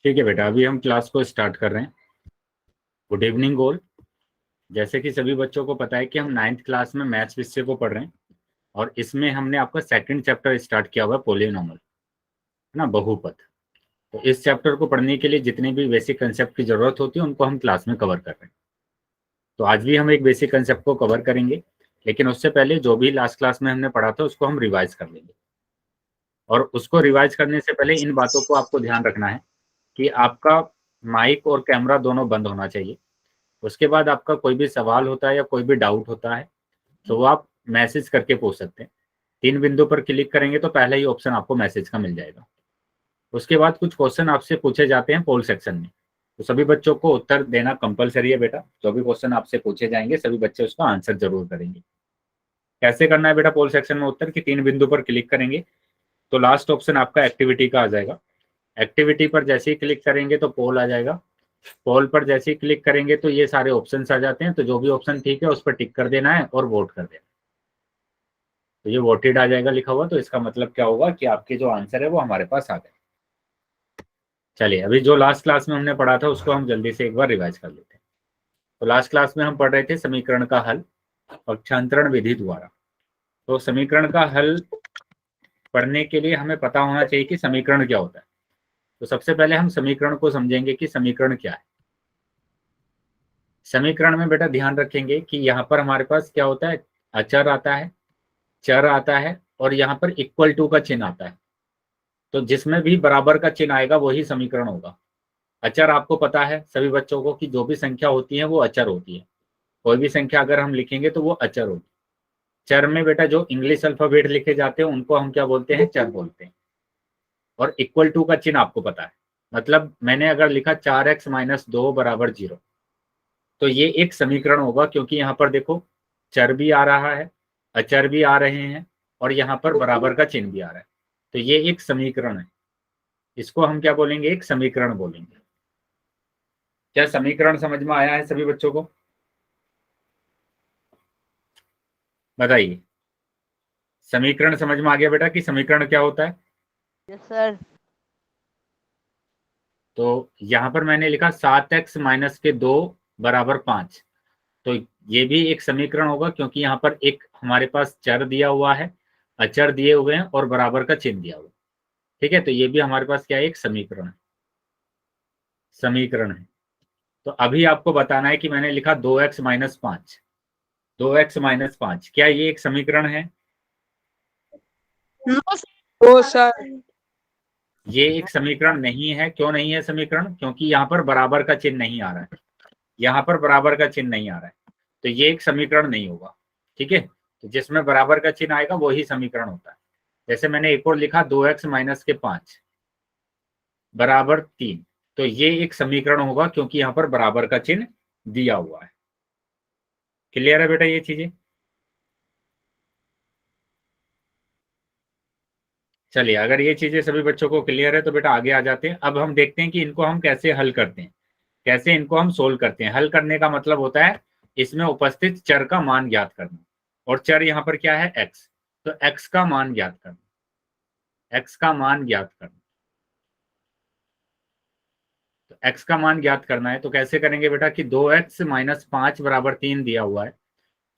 ठीक है बेटा, अभी हम क्लास को स्टार्ट कर रहे हैं। Good evening all. जैसे कि सभी बच्चों को पता है कि हम 9th क्लास में मैथ्स विषय को पढ़ रहे हैं और इसमें हमने आपका सेकंड चैप्टर स्टार्ट किया हुआ है, पॉलिनॉमियल, है ना, बहुपद। तो इस चैप्टर को पढ़ने के लिए जितने भी बेसिक कंसेप्ट की जरूरत होती है उनको हम क्लास में कवर कर रहे हैं। तो आज भी हम एक बेसिक कंसेप्ट को कवर करेंगे, लेकिन उससे पहले जो भी लास्ट क्लास में हमने पढ़ा था उसको हम रिवाइज कर लेंगे। और उसको रिवाइज करने से पहले इन बातों को आपको ध्यान रखना है कि आपका माइक और कैमरा दोनों बंद होना चाहिए। उसके बाद आपका कोई भी सवाल होता है या कोई भी डाउट होता है तो वो आप मैसेज करके पूछ सकते हैं। 3 बिंदु पर क्लिक करेंगे तो पहला ही ऑप्शन आपको मैसेज का मिल जाएगा। उसके बाद कुछ क्वेश्चन आपसे पूछे जाते हैं पोल सेक्शन में, तो सभी बच्चों को उत्तर देना कंपलसरी है बेटा। जो भी क्वेश्चन आपसे पूछे जाएंगे सभी बच्चे उसका आंसर जरूर करेंगे। कैसे करना है बेटा पोल सेक्शन में उत्तर? की 3 बिंदु पर क्लिक करेंगे तो लास्ट ऑप्शन आपका एक्टिविटी का आ जाएगा। एक्टिविटी पर जैसे ही क्लिक करेंगे तो पोल आ जाएगा। पोल पर जैसे ही क्लिक करेंगे तो ये सारे ऑप्शंस आ जाते हैं, तो जो भी ऑप्शन ठीक है उस पर टिक कर देना है और वोट कर देना। तो ये वोटेड आ जाएगा लिखा हुआ, तो इसका मतलब क्या होगा कि आपके जो आंसर है वो हमारे पास आ गए। चलिए, अभी जो लास्ट क्लास में हमने पढ़ा था उसको हम जल्दी से एक बार रिवाइज कर लेते हैं। तो लास्ट क्लास में हम पढ़ रहे थे समीकरण का हल पक्षांतरण विधि द्वारा। तो समीकरण का हल पढ़ने के लिए हमें पता होना चाहिए कि समीकरण क्या होता है। तो सबसे पहले हम समीकरण को समझेंगे कि समीकरण क्या है। समीकरण में बेटा ध्यान रखेंगे कि यहाँ पर हमारे पास क्या होता है, अचर आता है, चर आता है और यहाँ पर इक्वल टू का चिन्ह आता है। तो जिसमें भी बराबर का चिन्ह आएगा वही समीकरण होगा। अचर आपको पता है सभी बच्चों को कि जो भी संख्या होती है वो अचर होती है। कोई भी संख्या अगर हम लिखेंगे तो वो अचर होगी। चर में बेटा जो इंग्लिश अल्फाबेट लिखे जाते हैं उनको हम क्या बोलते हैं, चर बोलते हैं। और इक्वल टू का चिन्ह आपको पता है, मतलब मैंने अगर लिखा 4x-2 = 0 तो ये एक समीकरण होगा, क्योंकि यहाँ पर देखो चर भी आ रहा है, अचर भी आ रहे हैं और यहाँ पर बराबर का चिन्ह भी आ रहा है। तो ये एक समीकरण है, इसको हम क्या बोलेंगे, एक समीकरण बोलेंगे। क्या समीकरण समझ में आया है सभी बच्चों को? बताइए, समीकरण समझ में आ गया बेटा कि समीकरण क्या होता है? Yes sir. तो यहाँ पर मैंने लिखा 7x-2 = 5। तो ये भी एक समीकरण होगा, क्योंकि यहाँ पर एक हमारे पास चर दिया हुआ है, अचर दिए हुए हैं और बराबर का चिन्ह दिया हुआ है। ठीक है, तो ये भी हमारे पास क्या है, एक समीकरण है। समीकरण है। तो अभी आपको बताना है कि मैंने लिखा 2x-5, 2x-5, क्या ये एक समीकरण है? No sir. ये एक समीकरण नहीं है। क्यों नहीं है समीकरण? क्योंकि यहाँ पर बराबर का चिन्ह नहीं आ रहा है, यहाँ पर बराबर का चिन्ह नहीं आ रहा है, तो ये एक समीकरण नहीं होगा। ठीक है, तो जिसमें बराबर का चिन्ह आएगा वही समीकरण होता है। जैसे मैंने एक और लिखा 2x-5 = 3, तो ये एक समीकरण होगा क्योंकि यहाँ पर बराबर का चिन्ह दिया हुआ है। क्लियर है बेटा ये चीजें? चलिए, अगर ये चीजें सभी बच्चों को क्लियर है तो बेटा आगे आ जाते हैं। अब हम देखते हैं कि इनको हम कैसे हल करते हैं, कैसे इनको हम सोल्व करते हैं। हल करने का मतलब होता है इसमें उपस्थित चर का मान ज्ञात करना, और चर यहाँ पर क्या है, x। तो x का मान ज्ञात करना, x का मान ज्ञात करना। तो x का मान ज्ञात करना है तो कैसे करेंगे बेटा कि 2x-5 = 3 दिया हुआ है।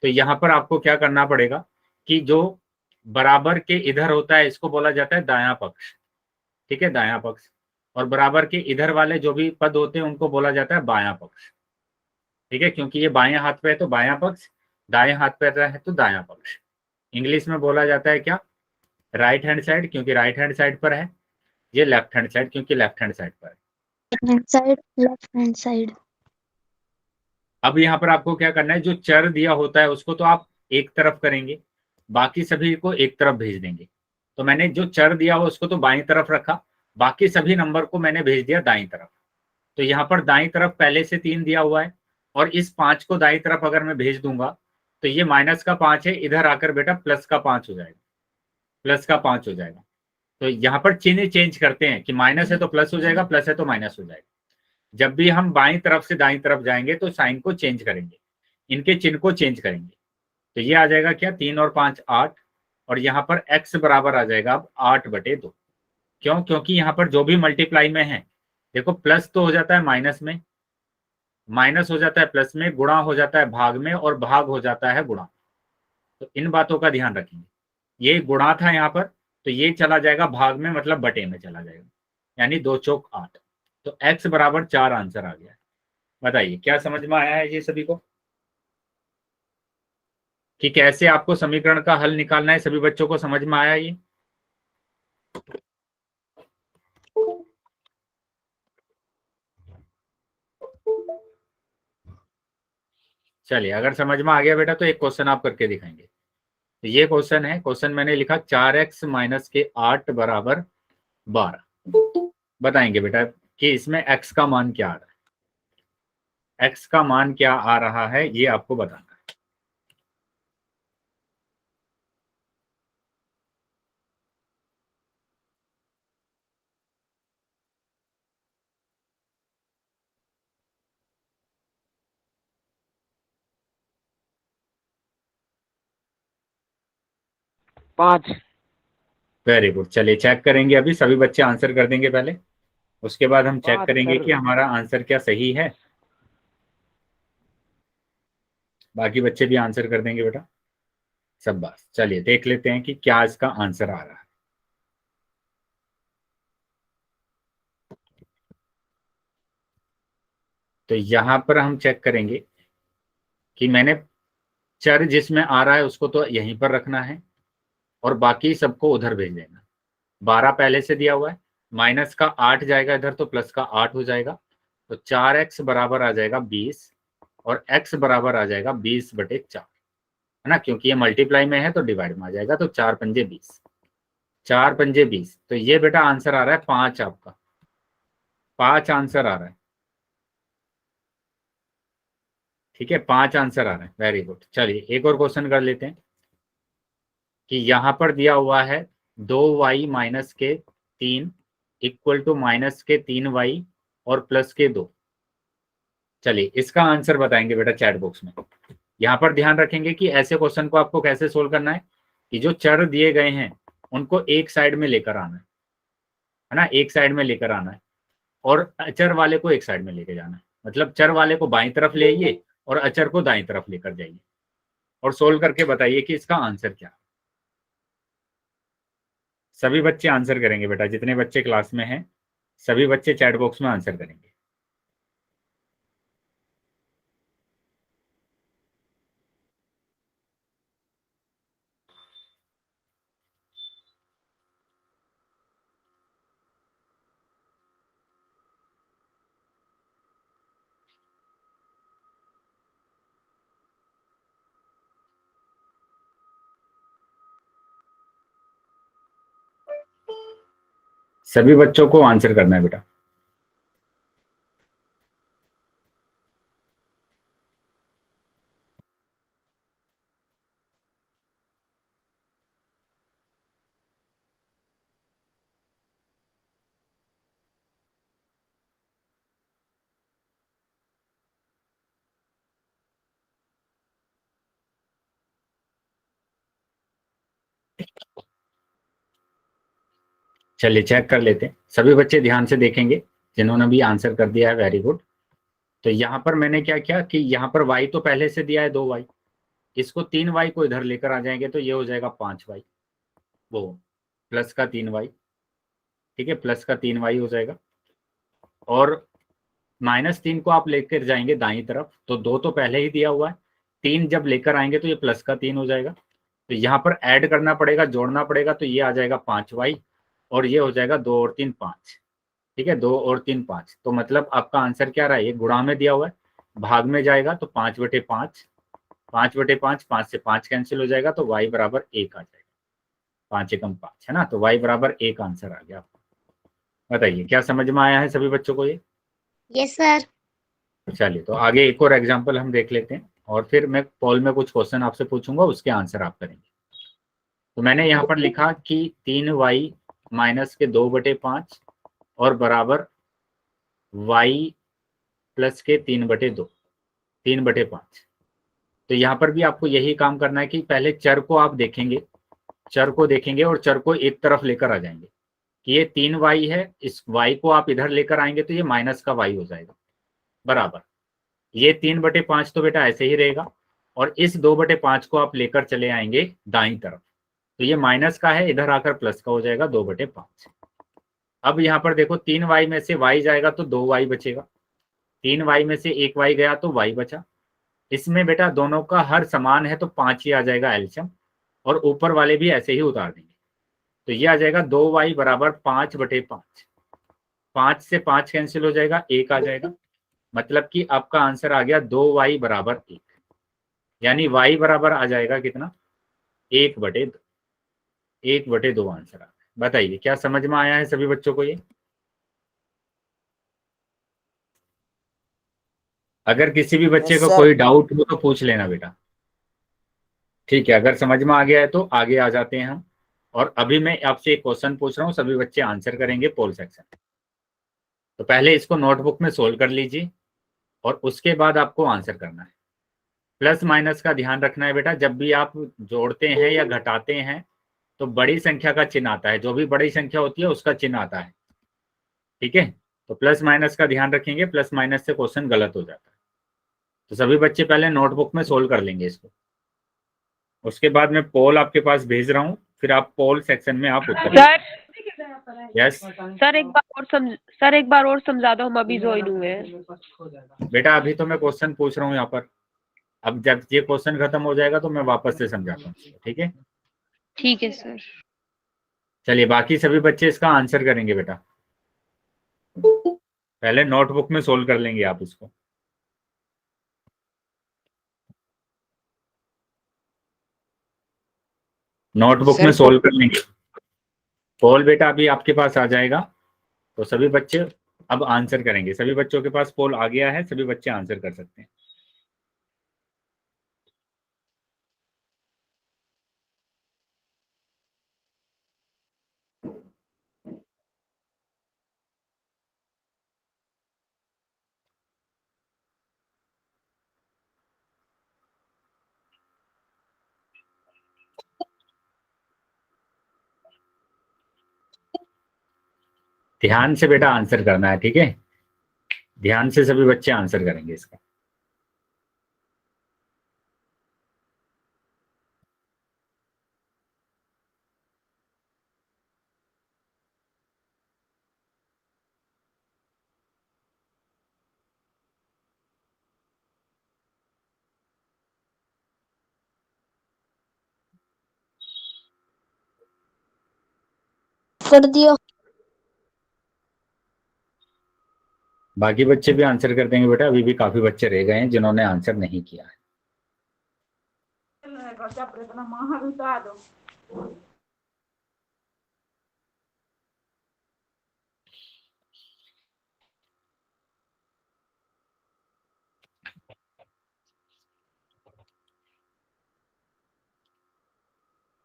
तो यहाँ पर आपको क्या करना पड़ेगा कि जो बराबर के इधर होता है इसको बोला जाता है दायां पक्ष। ठीक है, दायां पक्ष। और बराबर के इधर वाले जो भी पद होते हैं उनको बोला जाता है बायां पक्ष। ठीक है, क्योंकि ये बाएं हाथ पे है तो बायां पक्ष, दाएं हाथ पे है तो दायां पक्ष। इंग्लिश में बोला जाता है क्या, राइट हैंड साइड, क्योंकि राइट हैंड साइड पर है। ये लेफ्ट हैंड साइड, क्योंकि लेफ्ट हैंड साइड पर है। Left hand side. अब यहाँ पर आपको क्या करना है, जो चर दिया होता है उसको तो आप एक तरफ करेंगे, बाकी सभी को एक तरफ भेज देंगे। तो मैंने जो चर दिया हुआ उसको तो बाईं तरफ रखा, बाकी सभी नंबर को मैंने भेज दिया दाईं तरफ। तो यहाँ पर दाईं तरफ पहले से 3 दिया हुआ है, और इस 5 को दाईं तरफ अगर मैं भेज दूंगा तो ये -5 है, इधर आकर बेटा +5 हो जाएगा, +5 हो जाएगा। तो यहाँ पर चिन्ह चेंज करते हैं कि माइनस है तो प्लस हो जाएगा, प्लस है तो माइनस हो जाएगा। जब भी हम बाईं तरफ से दाईं तरफ जाएंगे तो साइन को चेंज करेंगे, इनके चिन्ह को चेंज करेंगे। तो ये आ जाएगा क्या, 3 और 5 8, और यहाँ पर x बराबर आ जाएगा अब 8/2। क्यों? क्योंकि यहाँ पर जो भी मल्टीप्लाई में है देखो प्लस तो हो जाता है माइनस में, माइनस हो जाता है प्लस में, गुणा हो जाता है भाग में, और भाग हो जाता है गुणा। तो इन बातों का ध्यान रखेंगे। ये गुणा था यहाँ पर, तो ये चला जाएगा भाग में, मतलब बटे में चला जाएगा, यानी 2 चौक 8। तो x बराबर 4 आंसर आ गया। बताइए क्या समझ में आया है ये सभी को, कि कैसे आपको समीकरण का हल निकालना है? सभी बच्चों को समझ में आया ये? चलिए, अगर समझ में आ गया बेटा तो एक क्वेश्चन आप करके दिखाएंगे। तो ये क्वेश्चन है, क्वेश्चन मैंने लिखा 4x माइनस के 8 बराबर 12। बताएंगे बेटा कि इसमें x का मान क्या आ रहा है, x का मान क्या आ रहा है ये आपको बताना है। पाँच। वेरी गुड, चलिए चेक करेंगे। अभी सभी बच्चे आंसर कर देंगे पहले, उसके बाद हम चेक 5 करेंगे सर। कि हमारा आंसर क्या सही है। बाकी बच्चे भी आंसर कर देंगे बेटा, सब बात। चलिए देख लेते हैं कि क्या इसका आंसर आ रहा है। तो यहां पर हम चेक करेंगे कि मैंने चर जिसमें आ रहा है उसको तो यहीं पर रखना है, और बाकी सबको उधर भेज देना। 12 पहले से दिया हुआ है, माइनस का 8 जाएगा इधर तो प्लस का 8 हो जाएगा। तो 4x बराबर आ जाएगा 20, और x बराबर आ जाएगा 20/4, है ना, क्योंकि ये मल्टीप्लाई में है तो डिवाइड में आ जाएगा। तो 4 पंजे 20, 4 पंजे 20। तो ये बेटा आंसर आ रहा है 5 आपका, 5 आंसर आ रहा है। ठीक है, 5 आंसर आ रहे हैं। Very good. चलिए एक और क्वेश्चन कर लेते हैं कि यहां पर दिया हुआ है 2y माइनस के 3 इक्वल टू माइनस के 3y और प्लस के 2। चलिए इसका आंसर बताएंगे बेटा चैट बॉक्स में। यहाँ पर ध्यान रखेंगे कि ऐसे क्वेश्चन को आपको कैसे सोल्व करना है, कि जो चर दिए गए हैं उनको एक साइड में लेकर आना है ना, एक साइड में लेकर आना है, और अचर वाले को एक साइड में लेकर जाना है। मतलब चर वाले को बाईं तरफ ले आइए और अचर को दाईं तरफ लेकर जाइए, और सोल्व करके बताइए कि इसका आंसर क्या। सभी बच्चे आंसर करेंगे बेटा, जितने बच्चे क्लास में हैं सभी बच्चे चैट बॉक्स में आंसर करेंगे। सभी बच्चों को आंसर करना है बेटा। चलिए चेक कर लेते हैं, सभी बच्चे ध्यान से देखेंगे जिन्होंने भी आंसर कर दिया है। Very good. तो यहाँ पर मैंने क्या किया कि यहाँ पर y तो पहले से दिया है 2y, इसको 3y को इधर लेकर आ जाएंगे तो ये हो जाएगा 5y, वो प्लस का 3y। ठीक है, प्लस का 3y हो जाएगा, और -3 को आप लेकर जाएंगे दाईं तरफ तो 2 तो पहले ही दिया हुआ है, 3 जब लेकर आएंगे तो ये प्लस का 3 हो जाएगा। तो यहाँ पर ऐड करना पड़ेगा, जोड़ना पड़ेगा, तो ये आ जाएगा 5y, और ये हो जाएगा 2 और 3 5। ठीक है, 2 और 3 5। तो मतलब आपका आंसर क्या रहा है, ये गुणा में दिया हुआ है, भाग में जाएगा तो 5/5, 5/5, 5 से 5 कैंसिल हो जाएगा तो y बराबर 1 आ जाएगा, 5 एकम 5, है ना। तो y बराबर 1 आंसर आ गया आपको। बताइए क्या समझ में आया है सभी बच्चों को ये? Yes sir. चलिए तो आगे एक और एग्जाम्पल हम देख लेते हैं, और फिर मैं कॉल में कुछ क्वेश्चन आपसे पूछूंगा, उसके आंसर आप करेंगे। तो मैंने यहाँ पर लिखा कि 3y माइनस के 2/5 और बराबर y प्लस के 3/2, 3/5। तो यहाँ पर भी आपको यही काम करना है कि पहले चर को आप देखेंगे, चर को देखेंगे और चर को एक तरफ लेकर आ जाएंगे। कि ये 3y है, इस y को आप इधर लेकर आएंगे तो ये माइनस का y हो जाएगा, बराबर ये 3/5 तो बेटा ऐसे ही रहेगा, और इस 2/5 को आप लेकर चले आएंगे दाईं तरफ, तो ये माइनस का है, इधर आकर प्लस का हो जाएगा 2/5। अब यहाँ पर देखो 3y में से y जाएगा तो 2y बचेगा, 3y में से 1y गया तो y बचा। इसमें बेटा दोनों का हर समान है तो 5 ही आ जाएगा एल्शियम, और ऊपर वाले भी ऐसे ही उतार देंगे, तो ये आ जाएगा 2y बराबर 5/5। 5 से 5 कैंसिल हो जाएगा, 1 आ जाएगा, मतलब कि आपका आंसर आ गया 2y बराबर 1, यानी y बराबर आ जाएगा कितना, 1/2। 1/2 आंसर आ गया। बताइए क्या समझ में आया है सभी बच्चों को ये? अगर किसी भी बच्चे को कोई डाउट हो तो पूछ लेना बेटा, ठीक है? अगर समझ में आ गया है तो आगे आ जाते हैं हम। और अभी मैं आपसे एक क्वेश्चन पूछ रहा हूँ, सभी बच्चे आंसर करेंगे पोल सेक्शन। तो पहले इसको नोटबुक में सोल्व कर लीजिए और उसके बाद आपको आंसर करना है। प्लस माइनस का ध्यान रखना है बेटा, जब भी आप जोड़ते हैं या घटाते हैं तो बड़ी संख्या का चिन्ह आता है, जो भी बड़ी संख्या होती है उसका चिन्ह आता है, ठीक है? तो प्लस माइनस का ध्यान रखेंगे, प्लस माइनस से क्वेश्चन गलत हो जाता है। तो सभी बच्चे पहले नोटबुक में सोल्व कर लेंगे इसको, उसके बाद मैं पोल आपके पास भेज रहा हूँ, फिर आप पोल सेक्शन में आप उत्तर। सर यस सर एक बार और समझा दो, हम अभी ज्वाइन हुए हैं। बेटा अभी तो मैं क्वेश्चन पूछ रहा हूँ यहाँ पर, अब जब ये क्वेश्चन खत्म हो जाएगा तो मैं वापस से समझाता हूँ, ठीक है? ठीक है सर। चलिए बाकी सभी बच्चे इसका आंसर करेंगे बेटा, पहले नोटबुक में सोल्व कर लेंगे आप इसको। नोटबुक में सोल्व कर लेंगे पोल बेटा, अभी आपके पास आ जाएगा, तो सभी बच्चे अब आंसर करेंगे। सभी बच्चों के पास पोल आ गया है, सभी बच्चे आंसर कर सकते हैं। ध्यान से बेटा आंसर करना है, ठीक है? ध्यान से सभी बच्चे आंसर करेंगे इसका। कर दिया। बाकी बच्चे भी आंसर कर देंगे बेटा, अभी भी काफी बच्चे रह गए हैं जिन्होंने आंसर नहीं किया है।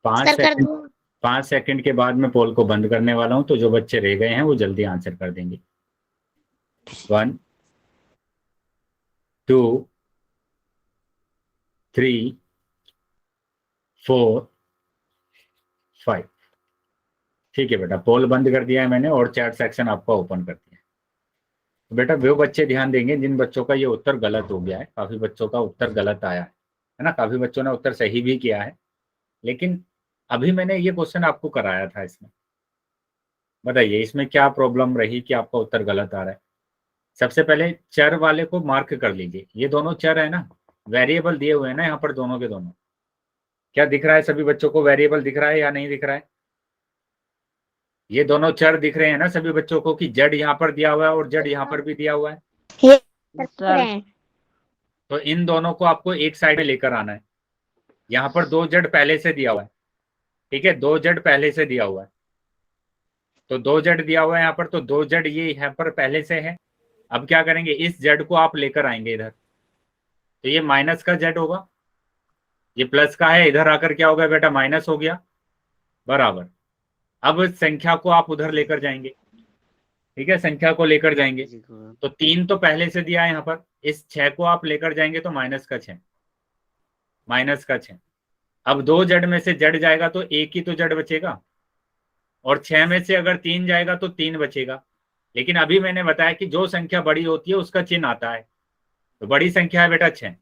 सर कर दिया। 5 सेकंड के बाद मैं पोल को बंद करने वाला हूं, तो जो बच्चे रह गए हैं वो जल्दी आंसर कर देंगे। 1 2 3 4 5। ठीक है बेटा, पोल बंद कर दिया है मैंने और चैट सेक्शन आपका ओपन कर दिया है। तो बेटा वो बच्चे ध्यान देंगे जिन बच्चों का ये उत्तर गलत हो गया है, काफी बच्चों का उत्तर गलत आया है ना? काफी बच्चों ने उत्तर सही भी किया है, लेकिन अभी मैंने ये क्वेश्चन आपको कराया था, इसमें बताइए इसमें क्या प्रॉब्लम रही कि आपका उत्तर गलत आ रहा है? सबसे पहले चर वाले को मार्क कर लीजिए, ये दोनों चर है ना, वेरिएबल दिए हुए हैं ना यहाँ पर दोनों के दोनों। क्या दिख रहा है सभी बच्चों को, वेरिएबल दिख रहा है या नहीं दिख रहा है? ये दोनों चर दिख रहे हैं ना सभी बच्चों को कि जेड यहाँ पर दिया हुआ है और जेड यहाँ पर भी दिया हुआ है? सर तो इन दोनों को आपको एक साइड में लेकर आना है। यहाँ पर 2 जेड पहले से दिया हुआ है, ठीक है? 2 जेड पहले से दिया हुआ है, तो 2 जेड दिया हुआ है यहाँ पर, तो 2 जेड ये यहाँ पर पहले से है। अब क्या करेंगे, इस जेड को आप लेकर आएंगे इधर, तो ये माइनस का जेड होगा, ये प्लस का है, इधर आकर क्या होगा बेटा, माइनस हो गया, बराबर। अब संख्या को आप उधर लेकर जाएंगे, ठीक है? संख्या को लेकर जाएंगे, तो 3 तो पहले से दिया है यहाँ पर, इस 6 को आप लेकर जाएंगे तो माइनस का 6, माइनस का 6। अब 2 जेड में से जेड जाएगा तो एक ही तो जेड बचेगा, और 6 में से अगर 3 जाएगा तो 3 बचेगा। लेकिन अभी मैंने बताया कि जो संख्या बड़ी होती है उसका चिन्ह आता है, तो बड़ी संख्या है बेटा 6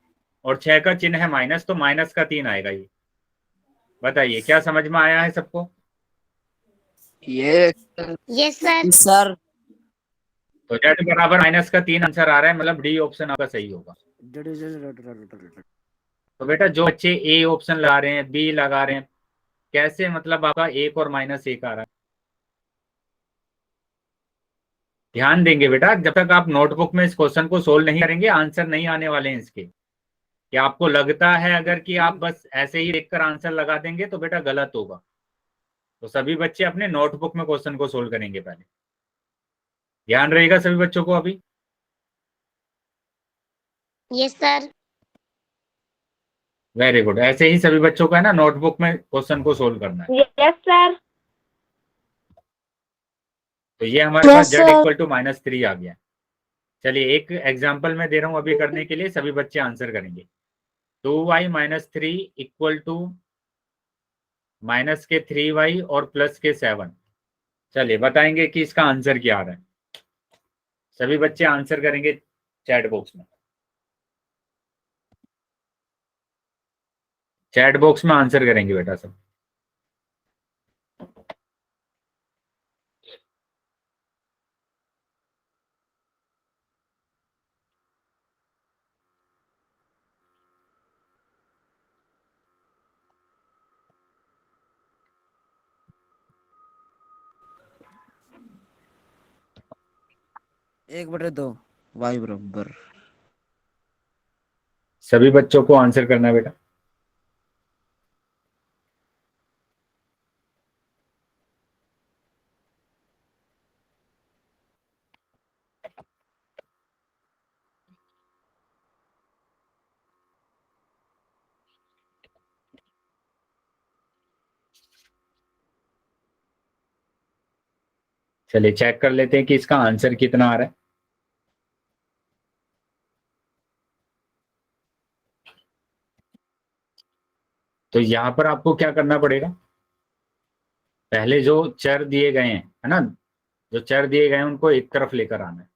और 6 का चिन्ह है माइनस, तो माइनस का 3 आएगा। ये बताइए क्या समझ में आया है सबको? ये यस सर। सर तो z बराबर माइनस का 3 आंसर आ रहा है, मतलब डी ऑप्शन आपका सही होगा। तो बेटा जो बच्चे ए ऑप्शन लगा रहे हैं, बी लगा रहे हैं, कैसे मतलब आपका 1 और -1 आ रहा है? ध्यान देंगे बेटा, जब तक आप नोटबुक में इस क्वेश्चन को सोल्व नहीं करेंगे आंसर नहीं आने वाले हैं इसके। क्या आपको लगता है अगर कि आप बस ऐसे ही देखकर आंसर लगा देंगे तो बेटा गलत होगा। तो सभी बच्चे अपने नोटबुक में क्वेश्चन को सोल्व करेंगे पहले। ध्यान रहेगा सभी बच्चों को अभी? Yes sir. Very good. ऐसे ही सभी बच्चों को है ना नोटबुक में क्वेश्चन को सोल्व करना है। Yes sir. तो ये हमारे पास Yes, z sir. Equal to -3 आ गया। चलिए एक एग्जाम्पल मैं दे रहा हूं अभी करने के लिए, सभी बच्चे आंसर करेंगे। 2y - 3 इक्वल टू माइनस के 3y और प्लस के 7। चलिए बताएंगे कि इसका आंसर क्या आ रहा है। सभी बच्चे आंसर करेंगे चैट बॉक्स में। चैट बॉक्स में आंसर करेंगे बेटा सब। एक बटे दो y बराबर। सभी बच्चों को आंसर करना है बेटा। चलिए चेक कर लेते हैं कि इसका आंसर कितना आ रहा है। तो यहां पर आपको क्या करना पड़ेगा, पहले जो चर दिए गए हैं है ना, जो चर दिए गए हैं उनको एक तरफ लेकर आना है,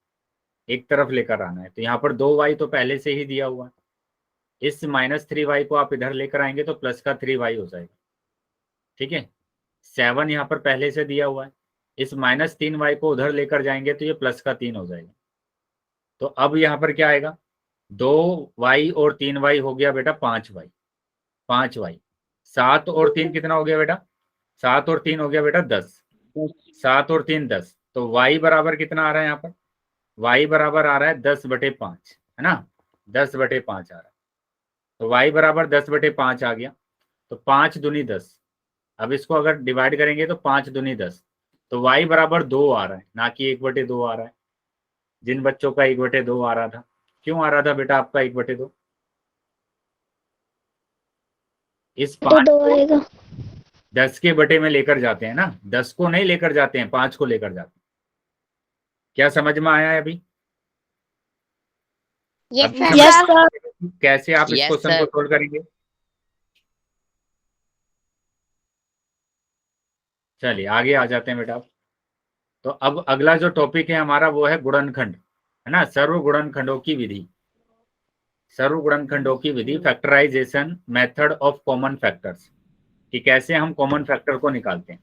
एक तरफ लेकर आना है। तो यहाँ पर 2y तो पहले से ही दिया हुआ है, इस -3y को आप इधर लेकर आएंगे तो प्लस का 3y हो जाएगा। ठीक है, 7 यहाँ पर पहले से दिया हुआ है, इस -3y को उधर लेकर जाएंगे तो ये प्लस का 3 हो जाएगा। तो अब यहाँ पर क्या आएगा, 2y और 3y हो गया बेटा 5y, 5y। 7 और 3 कितना हो गया बेटा, 7 और 3 हो गया बेटा 10, 7 और 3 10। तो y बराबर कितना आ रहा है यहाँ पर, y बराबर आ रहा है 10/5 है ना, 10/5 आ रहा है। तो y बराबर 10/5 आ गया। तो 5 दूनी 10, अब इसको अगर डिवाइड करेंगे तो 5 दूनी 10, तो y बराबर 2 आ रहा है, ना कि 1/2 आ रहा है। जिन बच्चों का 1/2 आ रहा था, क्यों आ रहा था बेटा आपका 1/2? इस 5 को 10 के बटे में लेकर जाते हैं ना, 10 को नहीं लेकर जाते हैं, 5 को लेकर जाते हैं। क्या समझ में आया है अभी? यस अभी सर। समझ यस में आया कि कैसे आप इस क्वेश्चन को सोल्व करेंगे। चलिए आगे आ जाते हैं बेटा। तो अब अगला जो टॉपिक है हमारा वो है गुणनखंड, है ना, सर्व गुणनखंडों की विधि। सर्व गुणनखंडों की विधि, factorisation method of common factors, कि कैसे हम कॉमन फैक्टर को निकालते हैं।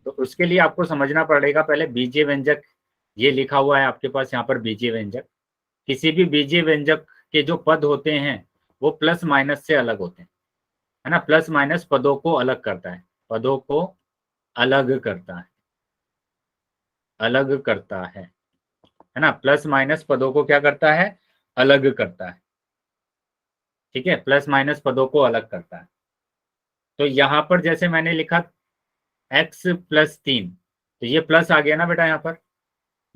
तो उसके लिए आपको समझना पड़ेगा पहले बीजीय व्यंजक, ये लिखा हुआ है आपके पास यहाँ पर बीजीय व्यंजक। किसी भी बीजीय व्यंजक के जो पद होते हैं वो प्लस माइनस से अलग होते हैं, है ना, प्लस माइनस पदों को अलग करता है, पदों को अलग करता है, अलग करता है ना, प्लस माइनस पदों को क्या करता है, अलग करता है। ठीक है, प्लस माइनस पदों को अलग करता है। तो यहाँ पर जैसे मैंने लिखा x + 3, तो ये प्लस आ गया ना बेटा,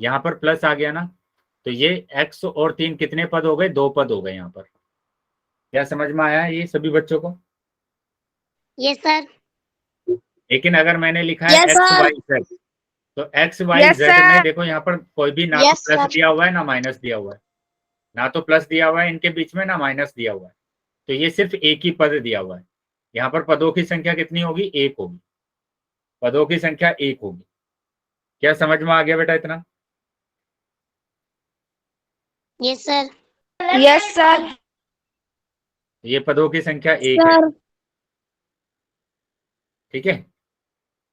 यहाँ पर प्लस आ गया ना, तो ये x और 3 कितने पद हो गए, 2 पद हो गए यहाँ पर। क्या समझ में आया है ये सभी बच्चों को? Yes sir. लेकिन अगर मैंने लिखा है Yes, x sir. y z, तो x y Yes, z में sir. देखो यहाँ पर कोई भी ना तो Yes, प्लस sir. दिया हुआ है ना माइनस दिया हुआ है, ना तो प्लस दिया हुआ है इनके बीच में, ना माइनस दिया हुआ है। तो ये सिर्फ एक ही पद दिया हुआ है। यहाँ पर पदों की संख्या कितनी होगी, 1 होगी। पदों की संख्या 1 होगी। क्या समझ में आ गया बेटा इतना? Yes sir. Yes sir. ये पदों की संख्या 1 है। ठीक है।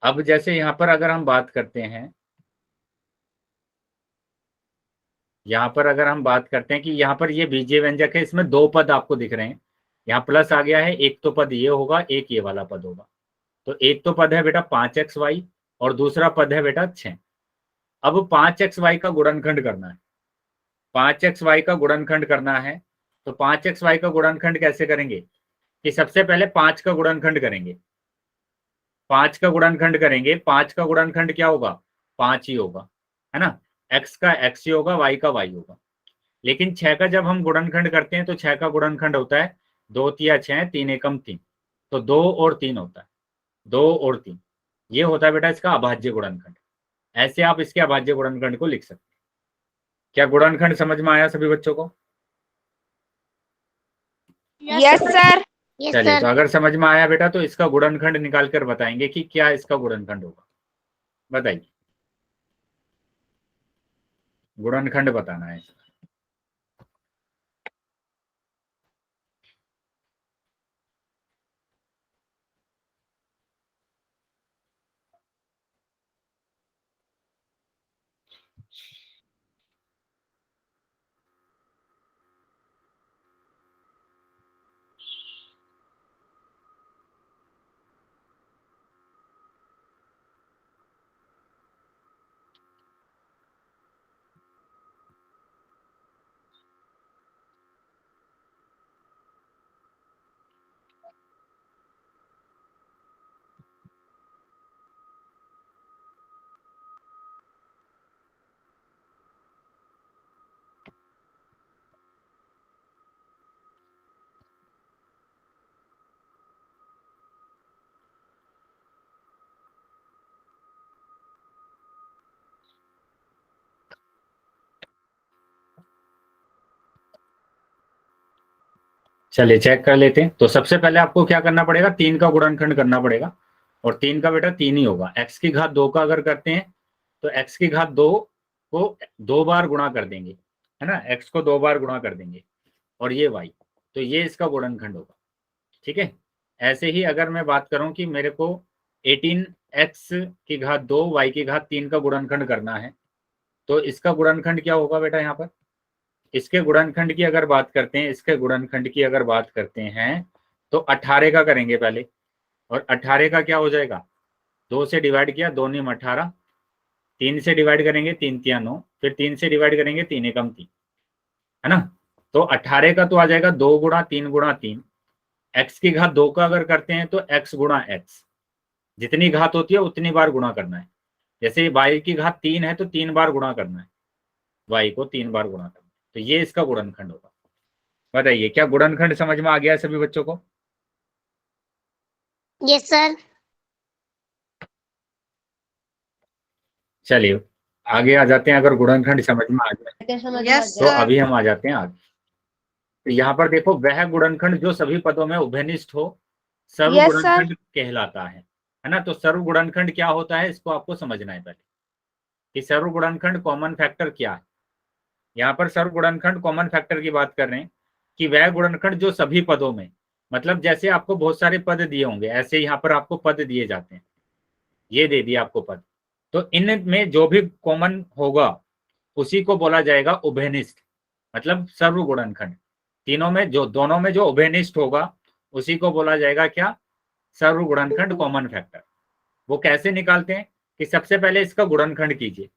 अब जैसे यहाँ पर अगर हम बात करते हैं, यहाँ पर अगर हम बात करते हैं कि यहाँ पर ये बीजीय व्यंजक है, इसमें 2 पद आपको दिख रहे हैं। यहाँ प्लस आ गया है, एक तो पद ये होगा, एक ये वाला पद होगा। तो एक तो पद है बेटा 5xy और दूसरा पद है बेटा 6। अब 5xy का गुणनखंड करना है, 5xy का गुणनखंड करना है। तो 5xy का गुणनखंड कैसे करेंगे कि सबसे पहले 5 का गुणनखंड करेंगे, 5 का गुणनखंड करेंगे। 5 का गुणनखंड क्या होगा? 5 ही होगा, है ना। x का x ही होगा, y का y होगा। लेकिन 6 का जब हम गुणनखंड करते हैं तो 6 का गुणनखंड होता है 2 तिया 6, 3 एकम 3, तो 2 और 3 होता है, 2 और 3। ये होता है बेटा इसका अभाज्य गुणनखंड। ऐसे आप इसके अभाज्य गुणनखंड को लिख सकते हैं। क्या गुणनखंड समझ में आया सभी बच्चों को? Yes sir. यस चलिए, सर। तो अगर समझ में आया बेटा तो इसका गुणनखंड निकाल कर बताएंगे कि क्या इसका गुणनखंड होगा। बताइए, गुणनखंड बताना है। चलिए चेक कर लेते हैं। तो सबसे पहले आपको क्या करना पड़ेगा? 3 का गुणनखंड करना पड़ेगा, और 3 का बेटा 3 ही होगा। x की घात 2 का अगर करते हैं तो x की घात 2 को 2 बार गुणा कर देंगे, है ना, x को 2 बार गुणा कर देंगे, और ये y, तो ये इसका गुणनखंड होगा। ठीक है। ऐसे ही अगर मैं बात करूं कि मेरे को 18x की घात 2 y की घात 3 का गुणनखंड करना है, तो इसका गुणनखंड क्या होगा बेटा? यहाँ पर इसके गुणनखंड की अगर बात करते हैं, इसके गुणनखंड की अगर बात करते हैं तो 18 का करेंगे पहले, और 18 का क्या हो जाएगा? 2 से डिवाइड किया, 2 नीम 18, 3 से डिवाइड करेंगे, 3 तिया 9, फिर 3 से डिवाइड करेंगे, 3 एकम 3, है ना। तो 18 का तो आ जाएगा 2 गुणा 3 गुणा 3। x की घात 2 का अगर करते हैं तो x गुणा x, जितनी घात होती है उतनी बार गुणा करना है। जैसे y की घात 3 है तो 3 बार गुणा करना है, y को 3 बार गुणा करना है, तो ये इसका गुणनखंड होगा। बताइए, क्या गुणनखंड समझ में आ गया है सभी बच्चों को? Yes sir. चलिए आगे आ जाते हैं। अगर गुणनखंड समझ में आ गया यस तो सर। अभी हम आ जाते हैं आगे। तो यहाँ पर देखो, वह गुणनखंड जो सभी पदों में उभयनिष्ठ हो सर्व यस सर। गुणनखंड कहलाता है ना। तो सर्व गुणनखंड क्या होता है इसको आपको समझना है पहले, कि सर्व गुणनखंड कॉमन फैक्टर क्या है। यहाँ पर सर्व गुणनखंड कॉमन फैक्टर की बात कर रहे हैं कि वह गुणनखंड जो सभी पदों में, मतलब जैसे आपको बहुत सारे पद दिए होंगे, ऐसे यहाँ पर आपको पद दिए जाते हैं, ये दे दिया आपको पद, तो इनमें जो भी कॉमन होगा उसी को बोला जाएगा उभयनिष्ठ, मतलब सर्व गुणनखंड। तीनों में जो, दोनों में जो उभयनिष्ठ होगा उसी को बोला जाएगा क्या? सर्व गुणनखंड कॉमन फैक्टर। वो कैसे निकालते हैं कि सबसे पहले इसका गुणनखंड कीजिए,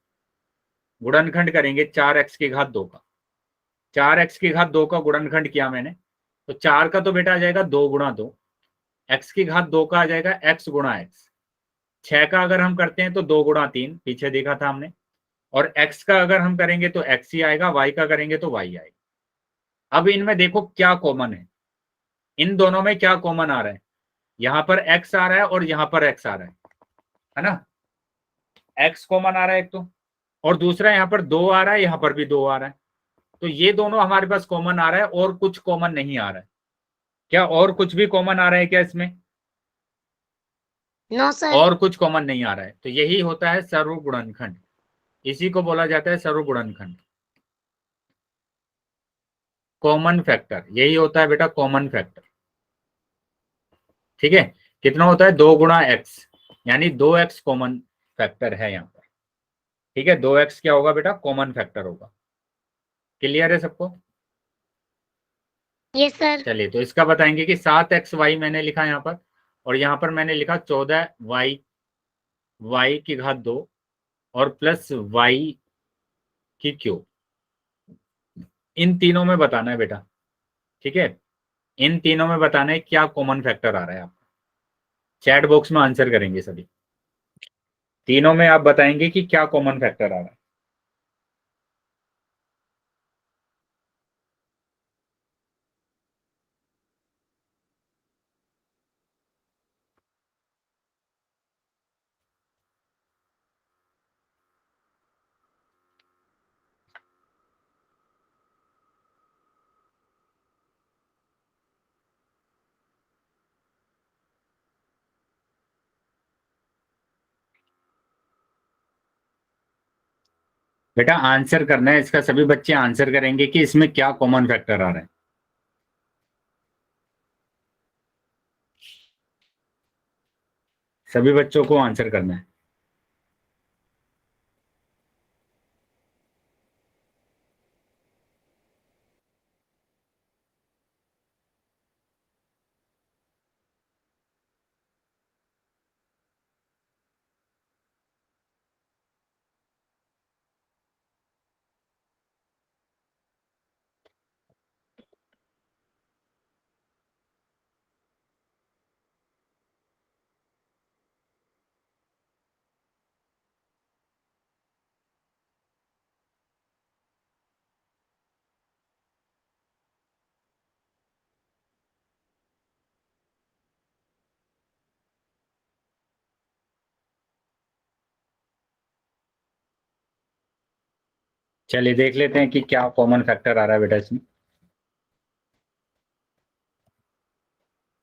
गुणनखंड करेंगे 4x की घात 2 का, 4x की घात 2 का गुणनखंड किया मैंने, तो 4 का तो बेटा आ जाएगा 2 गुणा 2, x की घात 2 का आ जाएगा x गुणा x, 6 का अगर हम करते हैं तो 2 गुणा 3, पीछे देखा था हमने, और x का अगर हम करेंगे तो x ही आएगा, y का करेंगे तो y आएगा। अब इनमें देखो क्या कॉमन है, इन दोनों में क्या कॉमन आ रहा है? यहाँ पर x आ रहा है और यहाँ पर x आ रहा है ना, x कॉमन आ रहा है एक तो, और दूसरा यहाँ पर 2 आ रहा है, यहाँ पर भी 2 आ रहा है। तो ये दोनों हमारे पास कॉमन आ रहा है, और कुछ कॉमन नहीं आ रहा है। क्या और कुछ भी कॉमन आ रहा है क्या इसमें? No sir. और कुछ कॉमन नहीं आ रहा है, तो यही होता है सर्वगुणनखंड। इसी को बोला जाता है सर्वगुणनखंड, कॉमन फैक्टर। यही होता है बेटा कॉमन फैक्टर। ठीक है, कितना होता है 2 गुणा x, यानी 2x कॉमन फैक्टर है यहाँ पर। ठीक है, 2x क्या होगा बेटा, कॉमन फैक्टर होगा। क्लियर है सबको? Yes sir. चलिए, तो इसका बताएंगे कि 7xy मैंने लिखा यहाँ पर, और यहाँ पर मैंने लिखा 14y की घात 2 और प्लस y की क्यूब। इन तीनों में बताना है बेटा। ठीक है, इन तीनों में बताना है क्या कॉमन फैक्टर आ रहा है। आप चैट बॉक्स में आंसर करेंगे सभी। तीनों में आप बताएंगे कि क्या कॉमन फैक्टर आ रहा है। बेटा आंसर करना है इसका, सभी बच्चे आंसर करेंगे कि इसमें क्या कॉमन फैक्टर आ रहा है। सभी बच्चों को आंसर करना है। चलिए देख लेते हैं कि क्या कॉमन फैक्टर आ रहा है बेटा इसमें।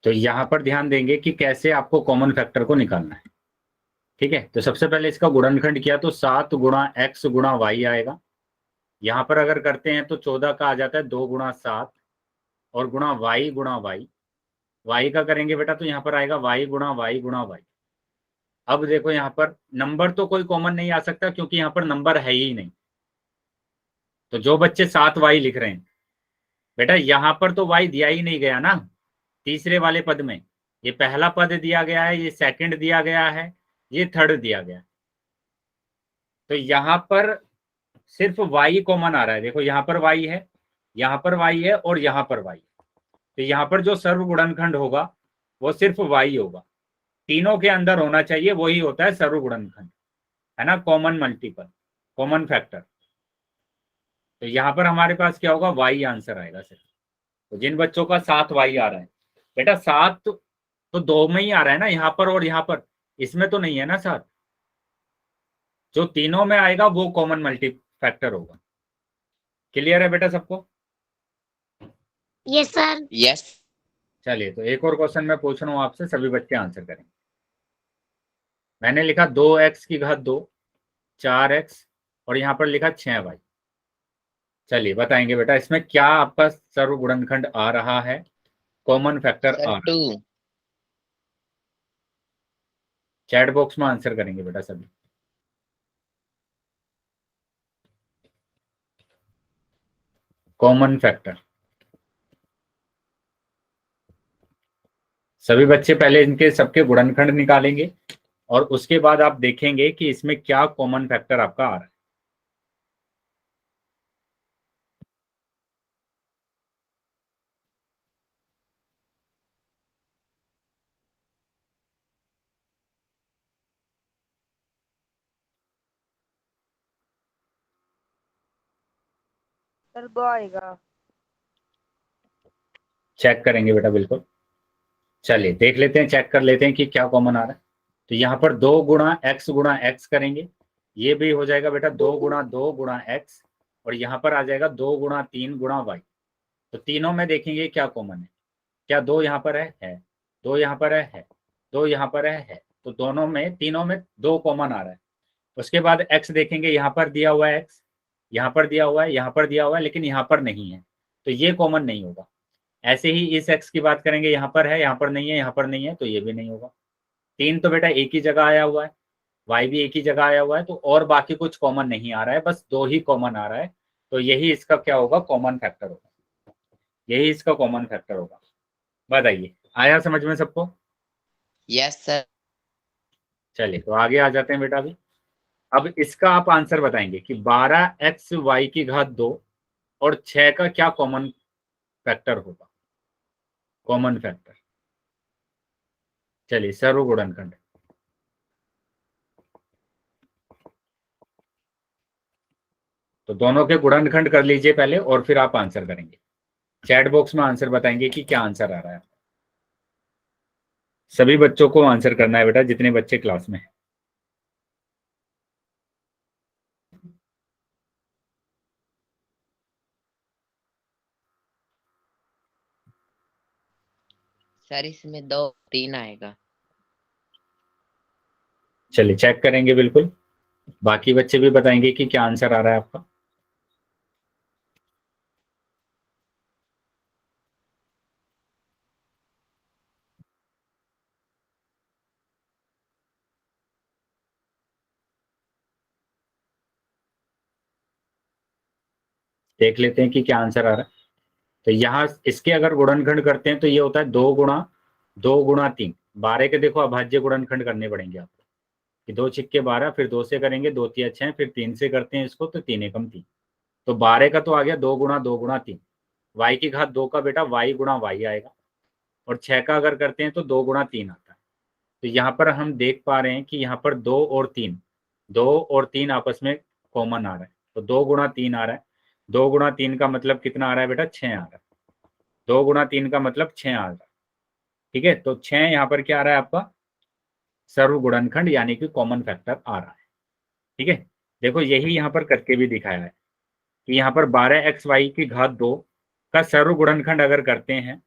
तो यहां पर ध्यान देंगे कि कैसे आपको कॉमन फैक्टर को निकालना है। ठीक है, तो सबसे पहले इसका गुणनखंड किया तो 7 गुणा x गुणा y आएगा। यहां पर अगर करते हैं तो 14 का आ जाता है 2 गुणा 7 और गुणा y का करेंगे बेटा तो यहाँ पर आएगा y गुणा y। अब देखो यहाँ पर नंबर तो कोई कॉमन नहीं आ सकता क्योंकि यहाँ पर नंबर है ही नहीं। तो जो बच्चे 7y लिख रहे हैं बेटा, यहाँ पर तो y दिया ही नहीं गया ना तीसरे वाले पद में। ये पहला पद दिया गया है, ये सेकंड दिया गया है, ये थर्ड दिया गया है। तो यहाँ पर सिर्फ y कॉमन आ रहा है। देखो यहाँ पर y है, यहाँ पर y है और यहाँ पर y। तो यहाँ पर जो सर्वगुणनखंड होगा वो सिर्फ y होगा। तीनों के अंदर होना चाहिए, वही होता है सर्वगुणनखंड, है ना, कॉमन मल्टीपल, कॉमन फैक्टर। तो यहाँ पर हमारे पास क्या होगा, y आंसर आएगा सिर्फ। तो जिन बच्चों का 7y आ रहा है बेटा, 7 तो 2 में ही आ रहा है ना, यहाँ पर और यहाँ पर, इसमें तो नहीं है ना 7। जो तीनों में आएगा वो कॉमन मल्टी फैक्टर होगा। क्लियर है बेटा सबको? Yes sir. यस। चलिए, तो एक और क्वेश्चन मैं पूछ रहा हूँ आपसे, सभी बच्चे आंसर करेंगे। मैंने लिखा 2x की घात 2, 4x और यहाँ पर लिखा 6y। चलिए बताएंगे बेटा इसमें क्या आपका सर्वगुणनखंड आ रहा है, कॉमन फैक्टर आ रहा है। 2। चैट बॉक्स में आंसर करेंगे बेटा सभी। कॉमन फैक्टर सभी बच्चे पहले इनके सबके गुणनखंड निकालेंगे और उसके बाद आप देखेंगे कि इसमें क्या कॉमन फैक्टर आपका आ रहा है। सर 2 आएगा। चेक करेंगे बेटा बिल्कुल। चलिए देख लेते हैं, चेक कर लेते हैं कि क्या कॉमन आ रहा है। तो यहाँ पर 2 गुणा x करेंगे, ये भी हो जाएगा बेटा 2 गुणा x और यहाँ पर आ जाएगा 2 गुणा 3 गुणा y। तो तीनों में देखेंगे क्या कॉमन है। क्या 2 यहाँ पर है? 2 यहाँ पर है 2 यहाँ पर है तो दोनों में, तीनों में 2 कॉमन आ रहा है। उसके बाद x देखेंगे, यहाँ पर दिया हुआ है x, यहाँ पर दिया हुआ है, यहाँ पर दिया हुआ है, लेकिन यहाँ पर नहीं है, तो ये कॉमन नहीं होगा। ऐसे ही इस x की बात करेंगे, यहाँ पर है, यहाँ पर नहीं है, यहाँ पर नहीं है, तो ये भी नहीं होगा। 3 तो बेटा एक ही जगह आया हुआ है, y भी एक ही जगह आया हुआ है, तो और बाकी कुछ कॉमन नहीं आ रहा है, बस 2 ही कॉमन आ रहा है, तो यही इसका क्या होगा, कॉमन फैक्टर होगा। यही इसका कॉमन फैक्टर होगा। बताइए, आया समझ में सबको? Yes sir. चलिए तो आगे आ जाते हैं बेटा। अभी अब इसका आप आंसर बताएंगे कि 12xy2 और 6 का क्या कॉमन फैक्टर होगा, कॉमन फैक्टर। चलिए, सर्व गुणनखंड। तो दोनों के गुणनखंड कर लीजिए पहले और फिर आप आंसर करेंगे। चैट बॉक्स में आंसर बताएंगे कि क्या आंसर आ रहा है। सभी बच्चों को आंसर करना है बेटा, जितने बच्चे क्लास में हैं। सर इसमें 2 3 आएगा। चलिए चेक करेंगे बिल्कुल। बाकी बच्चे भी बताएंगे कि क्या आंसर आ रहा है आपका। देख लेते हैं कि क्या आंसर आ रहा है। तो यहाँ इसके अगर गुणनखंड करते हैं तो ये होता है 2 गुणा 3। 12 के देखो अभाज्य गुणनखंड करने पड़ेंगे आपको, कि 2 छिक्के 12, फिर 2 से करेंगे 2 तिया 6, फिर 3 से करते हैं इसको तो 3 एकम 3। तो 12 का तो आ गया 2 गुणा 3। y की घात 2 का बेटा y गुणा y आएगा, और 6 का अगर करते हैं तो 2 गुणा 3 आता है। तो यहाँ पर हम देख पा रहे हैं कि यहाँ पर 2 और 3 आपस में कॉमन आ रहा है, तो 2 गुणा 3 आ रहा है। 2 गुणा 3 का मतलब कितना आ रहा है बेटा, 6 आ रहा है। 2 गुणा 3 का मतलब 6 आ रहा है। ठीक है, तो 6 यहाँ पर क्या आ रहा है आपका, सर्व गुणनखंड यानी कि कॉमन फैक्टर आ रहा है। ठीक है, देखो यही यहाँ पर करके भी दिखाया है कि यहाँ पर 12xy2 का सर्व गुणनखंड अगर करते हैं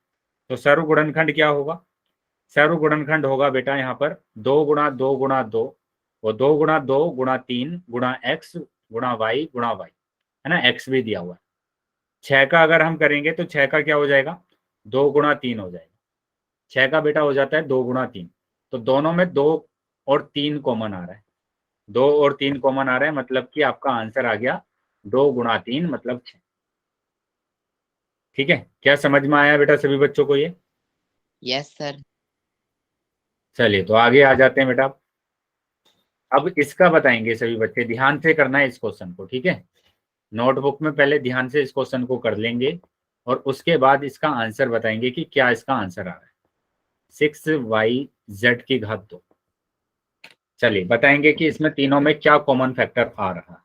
तो सर्व गुणनखंड क्या होगा, सर्व गुणनखंड होगा बेटा यहाँ पर 2 गुणा 2 गुणा 2, और 2 गुणा 2 गुणा 3 गुणा x गुणा y है ना, x भी दिया हुआ है। 6 का अगर हम करेंगे तो 6 का क्या हो जाएगा, 2 गुणा 3 हो जाएगा। 6 का बेटा हो जाता है 2 गुणा 3। तो दोनों में 2 और 3 कॉमन आ रहा है, 2 और 3 कॉमन आ रहा है, मतलब कि आपका आंसर आ गया 2 गुणा 3 मतलब 6। ठीक है, क्या समझ में आया बेटा सभी बच्चों को ये? Yes sir. चलिए तो आगे आ जाते हैं बेटा। अब इसका बताएंगे सभी बच्चे, ध्यान से करना है इस क्वेश्चन को। ठीक है, नोटबुक में पहले ध्यान से इस क्वेश्चन को कर लेंगे और उसके बाद इसका आंसर बताएंगे कि क्या इसका आंसर आ रहा है। 6yz2। चलिए बताएंगे कि इसमें तीनों में क्या कॉमन फैक्टर आ रहा है।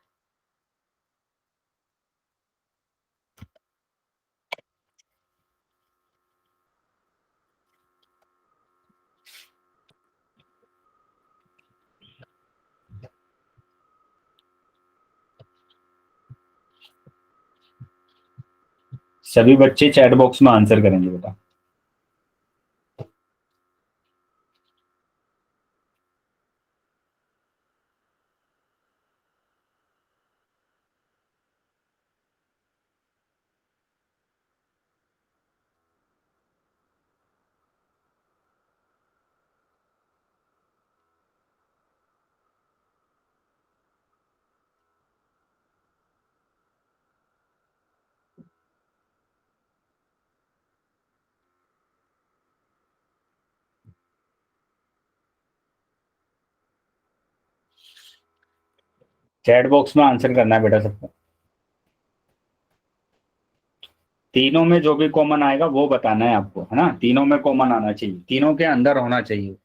सभी बच्चे चैट बॉक्स में आंसर करेंगे बेटा। चैट बॉक्स में आंसर करना है बेटा सबको। तीनों में जो भी कॉमन आएगा वो बताना है आपको, है ना। तीनों में कॉमन आना चाहिए, तीनों के अंदर होना चाहिए।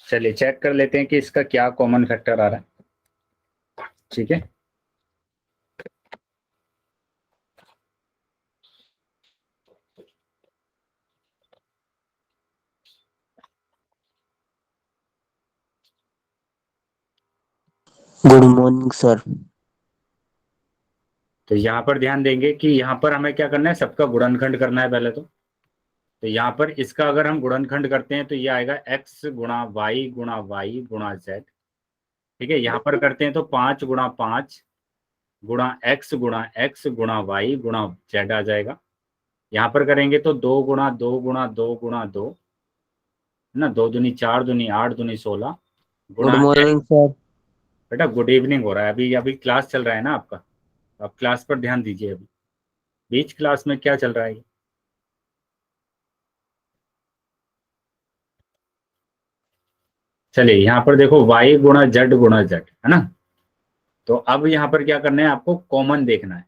चलिए चेक कर लेते हैं कि इसका क्या कॉमन फैक्टर आ रहा है। ठीक है। Good morning sir. तो यहाँ पर ध्यान देंगे कि यहाँ पर हमें क्या करना है, सबका गुणनखंड करना है पहले तो यहाँ पर इसका अगर हम गुणनखंड करते हैं तो ये आएगा x गुणा वाई गुणा z। ठीक है, यहाँ पर करते हैं तो 5 गुणा 5 गुणा x गुणा वाई गुणा z आ जाएगा। यहाँ पर करेंगे तो 2 गुणा 2 गुणा 2 गुणा 2 ना, 2 दूनी 4 दूनी 8 दूनी 16 गुड गुणा मॉर्निंग सर। बेटा गुड इवनिंग हो रहा है, अभी अभी क्लास चल रहा है ना आपका, आप क्लास पर ध्यान दीजिए। अभी बीच क्लास में क्या चल रहा है? चलिए यहाँ पर देखो y गुणा z है ना। तो अब यहाँ पर क्या करना है, आपको कॉमन देखना है।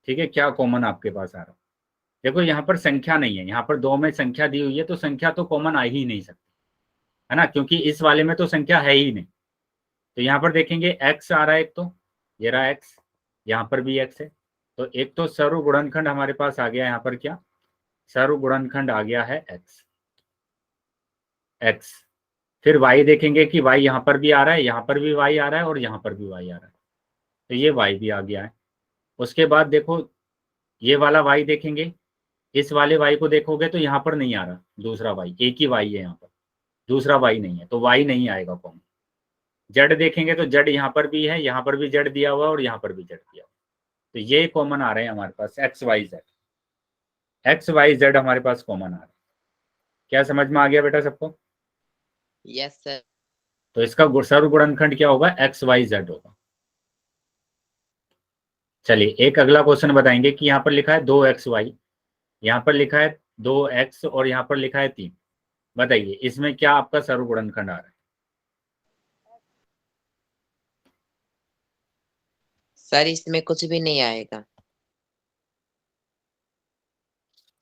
ठीक है, क्या कॉमन आपके पास आ रहा है? देखो यहाँ पर संख्या नहीं है, यहाँ पर 2 में संख्या दी हुई है तो संख्या तो कॉमन आ ही नहीं सकती है ना, क्योंकि इस वाले में तो संख्या है ही नहीं। तो यहाँ पर देखेंगे x आ रहा है, एक तो ये रहा x, यहाँ पर भी x है। तो एक तो सर्व गुणनखंड हमारे पास आ गया, यहाँ पर क्या सर्व गुणनखंड आ गया है x। फिर y देखेंगे कि y यहाँ पर भी आ रहा है, यहाँ पर भी y आ रहा है और यहाँ पर भी y आ रहा है, तो ये y भी आ गया है। उसके बाद देखो ये वाला y देखेंगे, इस वाले y को देखोगे तो यहाँ पर नहीं आ रहा दूसरा y, एक ही y है यहाँ पर, दूसरा y नहीं है, तो y नहीं आएगा कॉमन। z देखेंगे तो z यहाँ पर भी है, यहाँ पर भी z दिया हुआ और यहाँ पर भी z दिया हुआ, तो ये कॉमन आ रहे हैं हमारे पास एक्स वाई जेड हमारे पास कॉमन आ रहा है। क्या समझ में आ गया बेटा सबको? Yes sir. तो इसका सर्व गुणनखंड क्या होगा, एक्स वाई जेड होगा। चलिए एक अगला क्वेश्चन बताएंगे कि यहाँ पर लिखा है 2xy, यहाँ पर लिखा है 2x और यहाँ पर लिखा है 3। बताइए इसमें क्या आपका सर्व गुणनखंड आ रहा है? सर इसमें कुछ भी नहीं आएगा।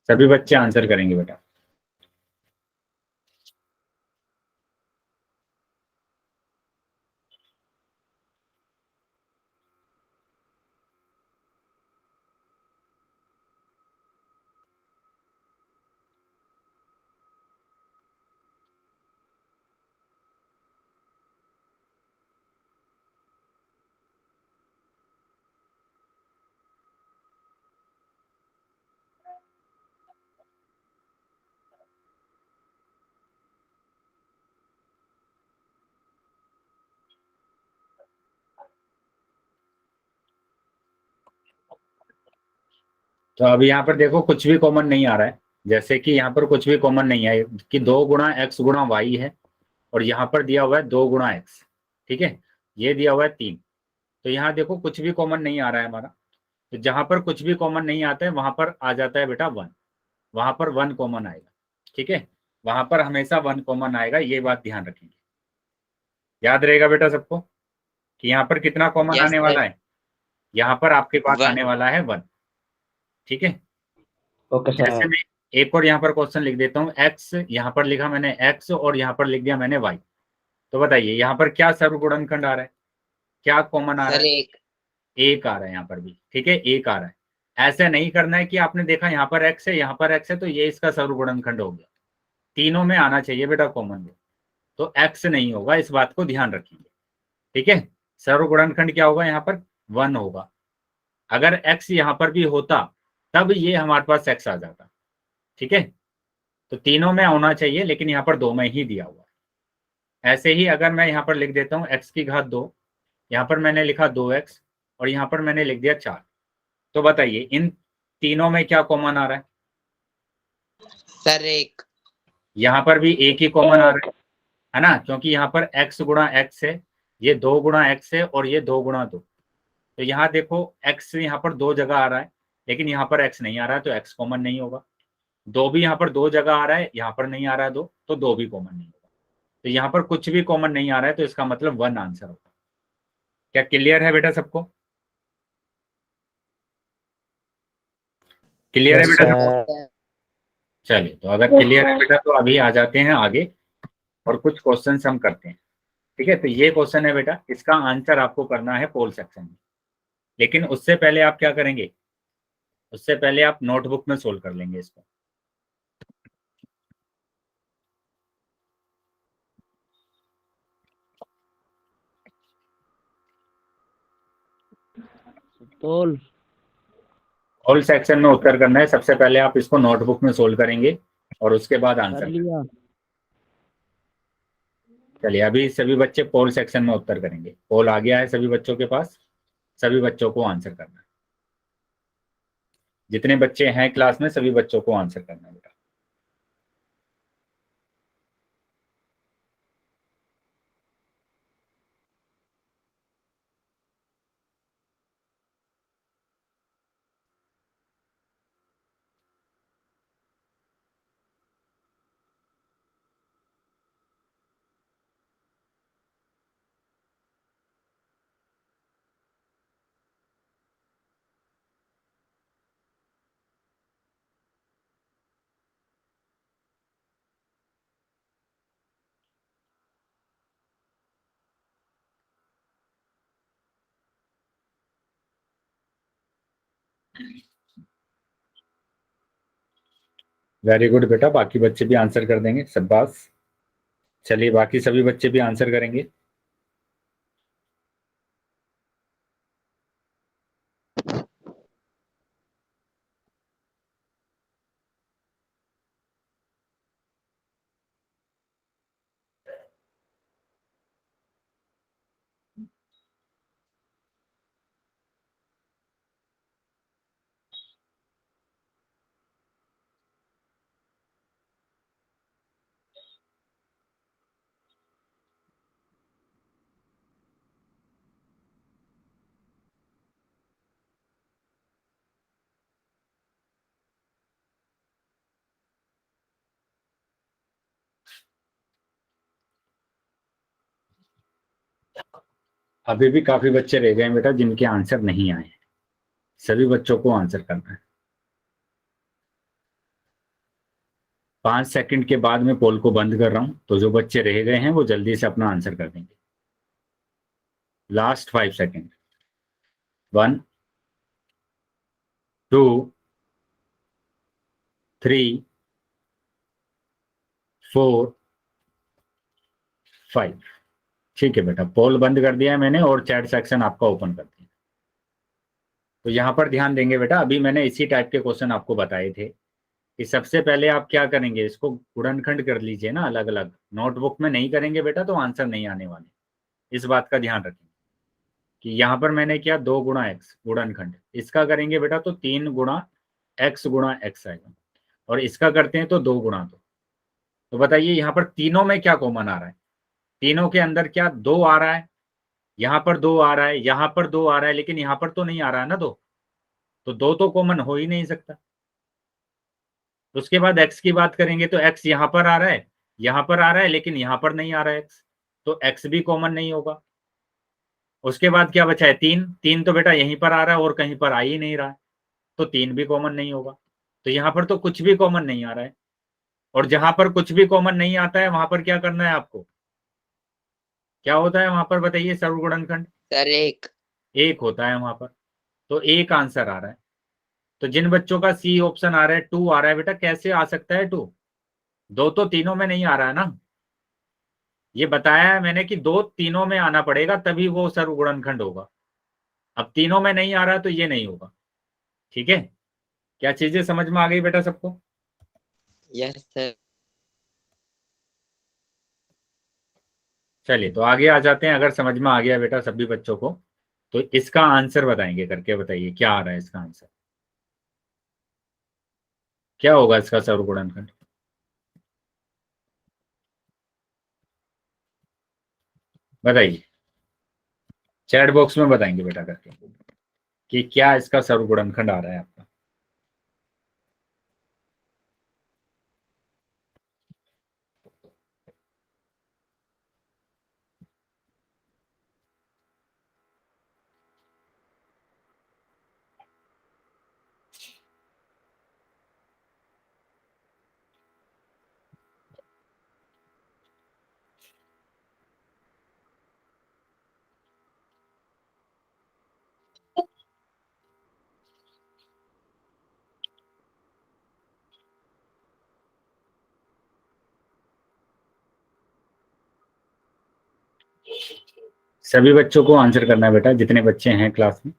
सभी बच्चे आंसर करेंगे बेटा। तो अब यहाँ पर देखो कुछ भी कॉमन नहीं आ रहा है, जैसे कि यहाँ पर कुछ भी कॉमन नहीं है कि 2 गुणा x गुणा वाई है और यहाँ पर दिया हुआ है 2 गुणा x। ठीक है, ये दिया हुआ है 3। तो यहाँ देखो कुछ भी कॉमन नहीं आ रहा है हमारा, तो जहां पर कुछ भी कॉमन नहीं आता है वहां पर आ जाता है बेटा 1, वहां पर 1 कॉमन आएगा। ठीक है, वहां पर हमेशा 1 कॉमन आएगा, ये बात ध्यान रखेंगे। याद रहेगा बेटा सबको कि यहाँ पर कितना कॉमन यस आने वाला सर। है, यहाँ पर आपके पास 1। आने वाला है 1। ठीक है, ओके जैसे सर। मैं एक और यहाँ पर क्वेश्चन लिख देता हूँ, x यहाँ पर लिखा मैंने x और यहाँ पर लिख दिया मैंने y। तो बताइए यहाँ पर क्या सर्व गुणनखंड आ रहा है, क्या कॉमन आ रहा सर है? एक। एक आ रहा है यहाँ पर भी। ठीक है, एक आ रहा है। ऐसे नहीं करना है कि आपने देखा यहाँ पर x है यहाँ पर x है तो ये इसका सर्व गुणनखंड हो गया, तीनों में आना चाहिए बेटा कॉमन, तो x नहीं होगा, इस बात को ध्यान रखिए। ठीक है, सर्व गुणनखंड क्या होगा, यहाँ पर 1 होगा। अगर x यहाँ पर भी होता तब ये हमारे पास x आ जाता। ठीक है, तो तीनों में होना चाहिए लेकिन यहाँ पर 2 में ही दिया हुआ है। ऐसे ही अगर मैं यहाँ पर लिख देता हूँ x की घात 2, यहाँ पर मैंने लिखा 2x और यहाँ पर मैंने लिख दिया 4। तो बताइए इन तीनों में क्या कॉमन आ रहा है? सर एक। यहाँ पर भी एक ही कॉमन आ रहा है ना, क्योंकि यहाँ पर x गुणा x है, ये 2 गुणा x है और ये 2 गुणा 2। तो यहाँ देखो x यहाँ पर 2 जगह आ रहा है लेकिन यहाँ पर x नहीं आ रहा है, तो x कॉमन नहीं होगा। 2 भी यहाँ पर 2 जगह आ रहा है, यहाँ पर नहीं आ रहा है 2, तो 2 भी कॉमन नहीं होगा। तो यहाँ पर कुछ भी कॉमन नहीं आ रहा है, तो इसका मतलब 1 आंसर होगा। क्या क्लियर है बेटा सबको? क्लियर है बेटा सबको? चलिए, तो अगर क्लियर है बेटा तो अभी आ जाते हैं आगे और कुछ क्वेश्चन हम करते हैं। ठीक है, तो ये क्वेश्चन है बेटा, इसका आंसर आपको करना है पोल सेक्शन में। लेकिन उससे पहले आप क्या करेंगे, उससे पहले आप नोटबुक में सोल्व कर लेंगे इसको। पोल पोल सेक्शन में उत्तर करना है, सबसे पहले आप इसको नोटबुक में सोल्व करेंगे और उसके बाद कर आंसर। लिया। चलिए, अभी सभी बच्चे पोल सेक्शन में उत्तर करेंगे। पोल आ गया है सभी बच्चों के पास, सभी बच्चों को आंसर करना है। जितने बच्चे हैं क्लास में सभी बच्चों को आंसर करना है बेटा। वेरी गुड बेटा, बाकी बच्चे भी आंसर कर देंगे, शाबाश। चलिए, बाकी सभी बच्चे भी आंसर करेंगे। अभी भी काफी बच्चे रह गए हैं बेटा जिनके आंसर नहीं आए हैं, सभी बच्चों को आंसर करना है। 5 सेकंड के बाद मैं पोल को बंद कर रहा हूं, तो जो बच्चे रह गए हैं वो जल्दी से अपना आंसर कर देंगे। Last 5 second. 1, 2, 3, 4, 5। ठीक है बेटा, पोल बंद कर दिया है मैंने और चैट सेक्शन आपका ओपन कर दिया। तो यहाँ पर ध्यान देंगे बेटा, अभी मैंने इसी टाइप के क्वेश्चन आपको बताए थे कि सबसे पहले आप क्या करेंगे, इसको गुणनखंड कर लीजिए ना अलग अलग। नोटबुक में नहीं करेंगे बेटा तो आंसर नहीं आने वाले, इस बात का ध्यान रखें कि यहाँ पर मैंने किया 2 गुणा x गुणनखंड, इसका करेंगे बेटा तो 3 गुणा x आएगा, और इसका करते हैं तो 2 गुणा 2। तो बताइए यहाँ पर तीनों में क्या कॉमन आ रहा है, तीनों के अंदर क्या 2 आ रहा है, यहाँ पर 2 आ रहा है, यहाँ पर 2 आ रहा है, लेकिन यहाँ पर तो नहीं आ रहा है ना 2, तो 2 तो कॉमन हो ही नहीं सकता। उसके बाद x की बात करेंगे तो x यहाँ पर आ रहा है, यहाँ पर आ रहा है, लेकिन यहाँ पर नहीं आ रहा है x, तो x भी कॉमन नहीं होगा। उसके बाद क्या बचा है, 3। 3 तो बेटा यहीं पर आ रहा है और कहीं पर आ ही नहीं रहा है, तो 3 भी कॉमन नहीं होगा। तो यहाँ पर तो कुछ भी कॉमन नहीं आ रहा है, और जहां पर कुछ भी कॉमन नहीं आता है वहां पर क्या करना है आपको, क्या होता है वहां पर बताइए, सर्वगुणनखंड सर एक। 1 होता है वहां पर, तो एक आंसर आ रहा है। तो जिन बच्चों का सी ऑप्शन आ रहा है 2 आ रहा है बेटा, कैसे आ सकता है 2, 2 तो तीनों में नहीं आ रहा है ना, ये बताया है मैंने कि 2 तीनों में आना पड़ेगा तभी वो सर्वगुणनखंड होगा। अब तीनों में नहीं आ रहा है तो ये नहीं होगा। ठीक है, क्या चीजें समझ में आ गई बेटा सबको? Yes sir. चलिए, तो आगे आ जाते हैं। अगर समझ में आ गया बेटा सभी बच्चों को, तो इसका आंसर बताएंगे करके, बताइए क्या आ रहा है इसका आंसर, क्या होगा इसका सर्वगुणनखंड? बताइए, चैट बॉक्स में बताएंगे बेटा करके कि क्या इसका सर्वगुणनखंड आ रहा है आपका। सभी बच्चों को आंसर करना है बेटा, जितने बच्चे हैं क्लास में।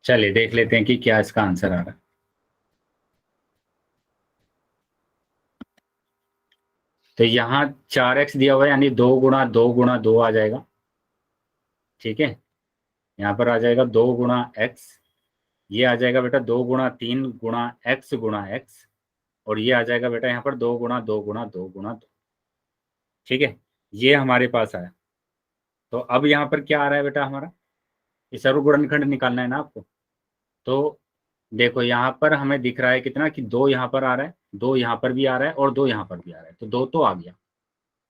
चलिए देख लेते हैं कि क्या इसका आंसर आ रहा है। तो यहाँ 4x दिया हुआ है, यानी 2 आ जाएगा। ठीक है, यहाँ पर आ जाएगा 2 x, ये आ जाएगा बेटा 2 × 3 × x, और ये आ जाएगा बेटा यहाँ पर 2 × 2 × 2 × 2। ठीक है, ये हमारे पास आया। तो अब यहाँ पर क्या आ रहा है बेटा, हमारा ये सर्व गुणनखंड निकालना है ना आपको। तो देखो यहाँ पर हमें दिख रहा है कितना कि 2 यहाँ पर आ रहा है, 2 यहाँ पर भी आ रहा है, और 2 यहाँ पर भी आ रहा है, तो 2 तो आ गया।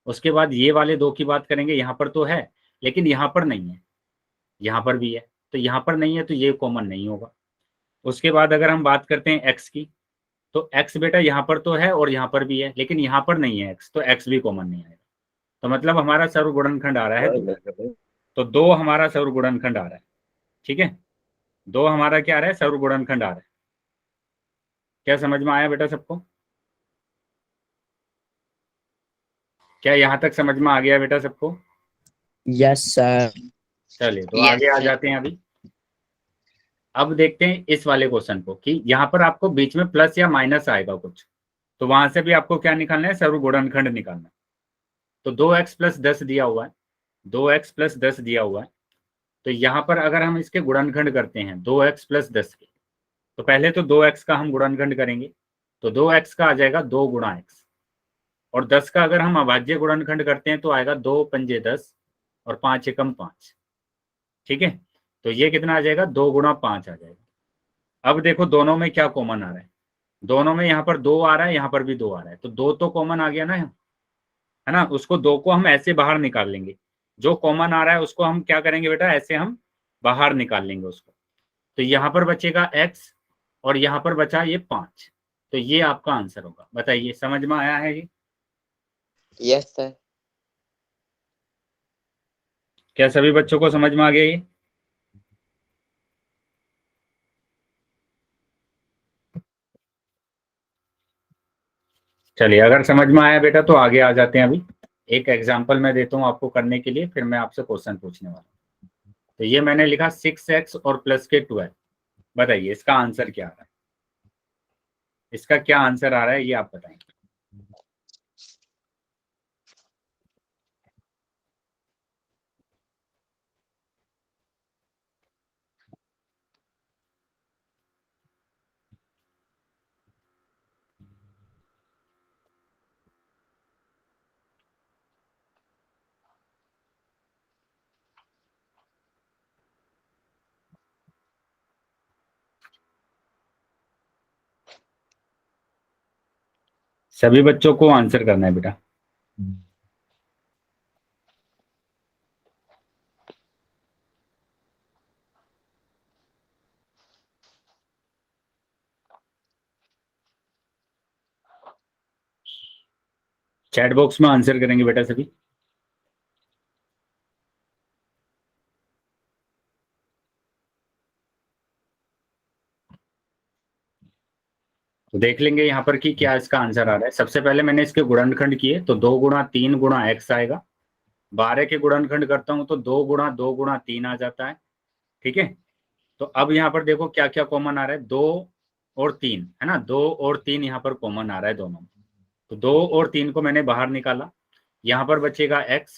उसके बाद ये वाले 2 की बात करेंगे, यहाँ पर तो है लेकिन यहाँ पर नहीं है, यहाँ पर भी है, तो यहाँ पर नहीं है तो ये कॉमन नहीं होगा। उसके बाद अगर हम बात करते हैं x की, तो x बेटा यहाँ पर तो है और यहाँ पर भी है, लेकिन यहाँ पर नहीं है x, तो x भी कॉमन नहीं आएगा। तो मतलब हमारा सर्व गुणनखंड आ रहा है 2। तो 2 हमारा सर्व गुणनखंड आ रहा है। ठीक है, 2 हमारा क्या आ रहा है, सर्व गुणनखंड आ रहा है। क्या समझ में आया बेटा सबको? क्या यहाँ तक समझ में आ गया बेटा सबको? Yes sir. चलिए तो Yes, आगे आ sir. जाते हैं अभी। अब देखते हैं इस वाले क्वेश्चन को कि यहाँ पर आपको बीच में प्लस या माइनस आएगा कुछ, तो वहां से भी आपको क्या निकालना है, सर्व गुणनखंड निकालना है। तो 2x + 10 दिया हुआ है, 2x + 10 दिया हुआ है। तो यहाँ पर अगर हम इसके गुणनखंड करते हैं 2x + 10 के, तो पहले तो 2x का हम गुणनखंड करेंगे, तो 2x का आ जाएगा 2 × x, और 10 का अगर हम अभाज्य गुणनखंड करते हैं तो आएगा 2 × 5 = 10 और 5 × 5। ठीक है, तो ये कितना आ जाएगा, 2 × 5 आ जाएगा। अब देखो दोनों में क्या कॉमन आ रहा है, दोनों में यहाँ पर 2 आ रहा है, यहाँ पर भी 2 आ रहा है, तो 2 तो कॉमन आ गया ना, है ना। उसको 2 को हम ऐसे बाहर निकाल लेंगे, जो कॉमन आ रहा है उसको हम क्या करेंगे बेटा, ऐसे हम बाहर निकाल लेंगे उसको। तो यहाँ पर बचेगा x और यहाँ पर बचा ये 5, तो ये आपका आंसर होगा। बताइए समझ में आया है ये? Yes, sir. क्या सभी बच्चों को समझ में आ गया ये? चलिए अगर समझ में आया बेटा तो आगे आ जाते हैं। अभी एक एग्जांपल मैं देता हूँ आपको करने के लिए, फिर मैं आपसे क्वेश्चन पूछने वाला हूँ। तो ये मैंने लिखा 6x और प्लस के 12। बताइए इसका आंसर क्या आ रहा है, इसका क्या आंसर आ रहा है ये आप बताएं। सभी बच्चों को आंसर करना है बेटा। चैट बॉक्स में आंसर करेंगे बेटा सभी। तो देख लेंगे यहाँ पर कि क्या इसका आंसर आ रहा है। सबसे पहले मैंने इसके गुणनखंड किए, तो 2 × 3 × x आएगा। 12 के गुणनखंड करता हूं तो 2 × 2 × 3 आ जाता है। ठीक है, तो अब यहाँ पर देखो क्या क्या कॉमन आ रहा है, 2 और 3 है ना, 2 और 3 यहाँ पर कॉमन आ रहा है दोनों में। तो 2 और 3 को मैंने बाहर निकाला, यहाँ पर बचेगा x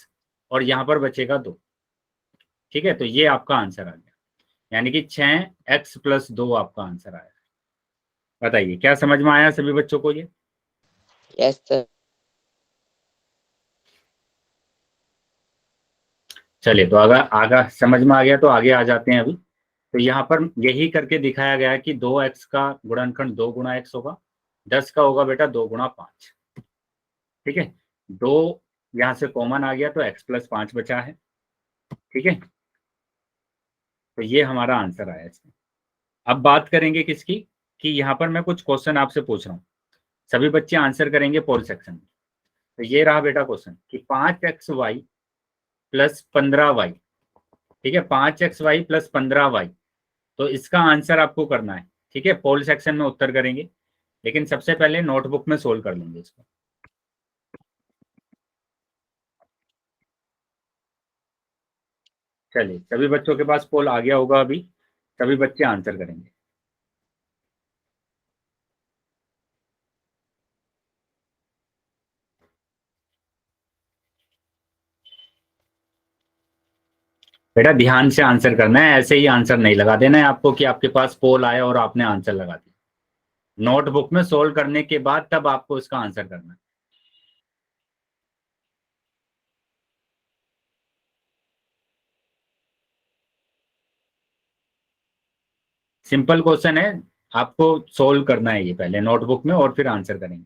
और यहाँ पर बचेगा 2। ठीक है, तो ये आपका आंसर आ गया, यानी कि 6x + 2 आपका आंसर आया। बताइए क्या समझ में आया सभी बच्चों को ये? Yes, sir. चलिए तो अगर आगे समझ में आ गया तो आगे आ जाते हैं अभी। तो यहाँ पर यही करके दिखाया गया है कि 2x का गुणनखंड 2 × x होगा, 10 का होगा बेटा 2 × 5। ठीक है, 2 यहाँ से कॉमन आ गया तो x + 5 बचा है। ठीक है, तो ये हमारा आंसर आया इसमें। अब बात करेंगे किसकी, कि यहाँ पर मैं कुछ क्वेश्चन आपसे पूछ रहा हूँ, सभी बच्चे आंसर करेंगे पोल सेक्शन में। तो ये रहा बेटा क्वेश्चन कि 5xy प्लस 15y, ठीक है, 5xy प्लस 15y, तो इसका आंसर आपको करना है, ठीक है, पोल सेक्शन में उत्तर करेंगे, लेकिन सबसे पहले नोटबुक में सोल्व कर लेंगे इसको। चलिए, सभी बच्चों के पास पोल आ गया होगा, अभी सभी बच्चे आंसर करेंगे। बेटा ध्यान से आंसर करना है, ऐसे ही आंसर नहीं लगा देना है आपको कि आपके पास पोल आया और आपने आंसर लगा दिया। नोटबुक में सोल्व करने के बाद तब आपको इसका आंसर करना है। सिंपल क्वेश्चन है, आपको सोल्व करना है ये पहले नोटबुक में और फिर आंसर करेंगे।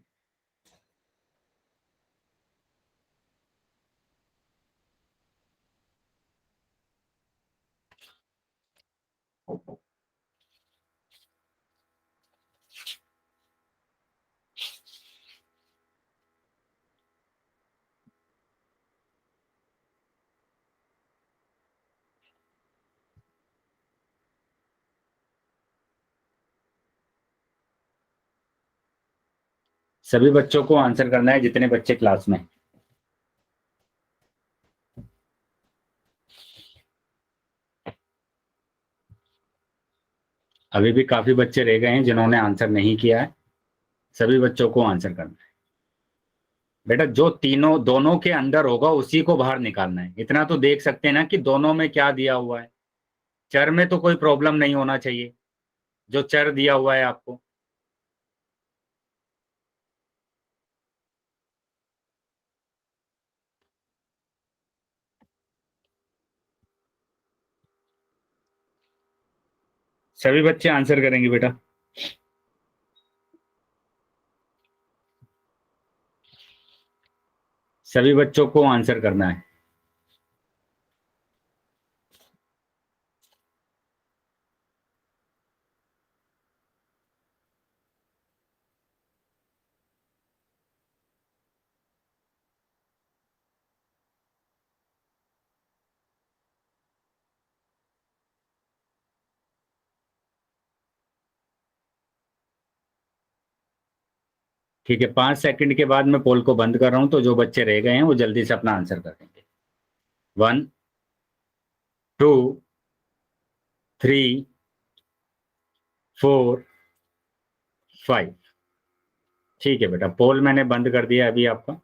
सभी बच्चों को आंसर करना है, जितने बच्चे क्लास में। अभी भी काफी बच्चे रह गए हैं जिन्होंने आंसर नहीं किया है, सभी बच्चों को आंसर करना है। बेटा जो तीनों दोनों के अंदर होगा उसी को बाहर निकालना है। इतना तो देख सकते हैं ना कि दोनों में क्या दिया हुआ है। चर में तो कोई प्रॉब्लम नहीं होना चाहिए, जो चर दिया हुआ है आपको। सभी बच्चे आंसर करेंगे बेटा। सभी बच्चों को आंसर करना है। ठीक है, 5 सेकंड के बाद मैं पोल को बंद कर रहा हूं, तो जो बच्चे रह गए हैं वो जल्दी से अपना आंसर कर देंगे। 1 2 3 4 5। ठीक है बेटा, पोल मैंने बंद कर दिया अभी आपका।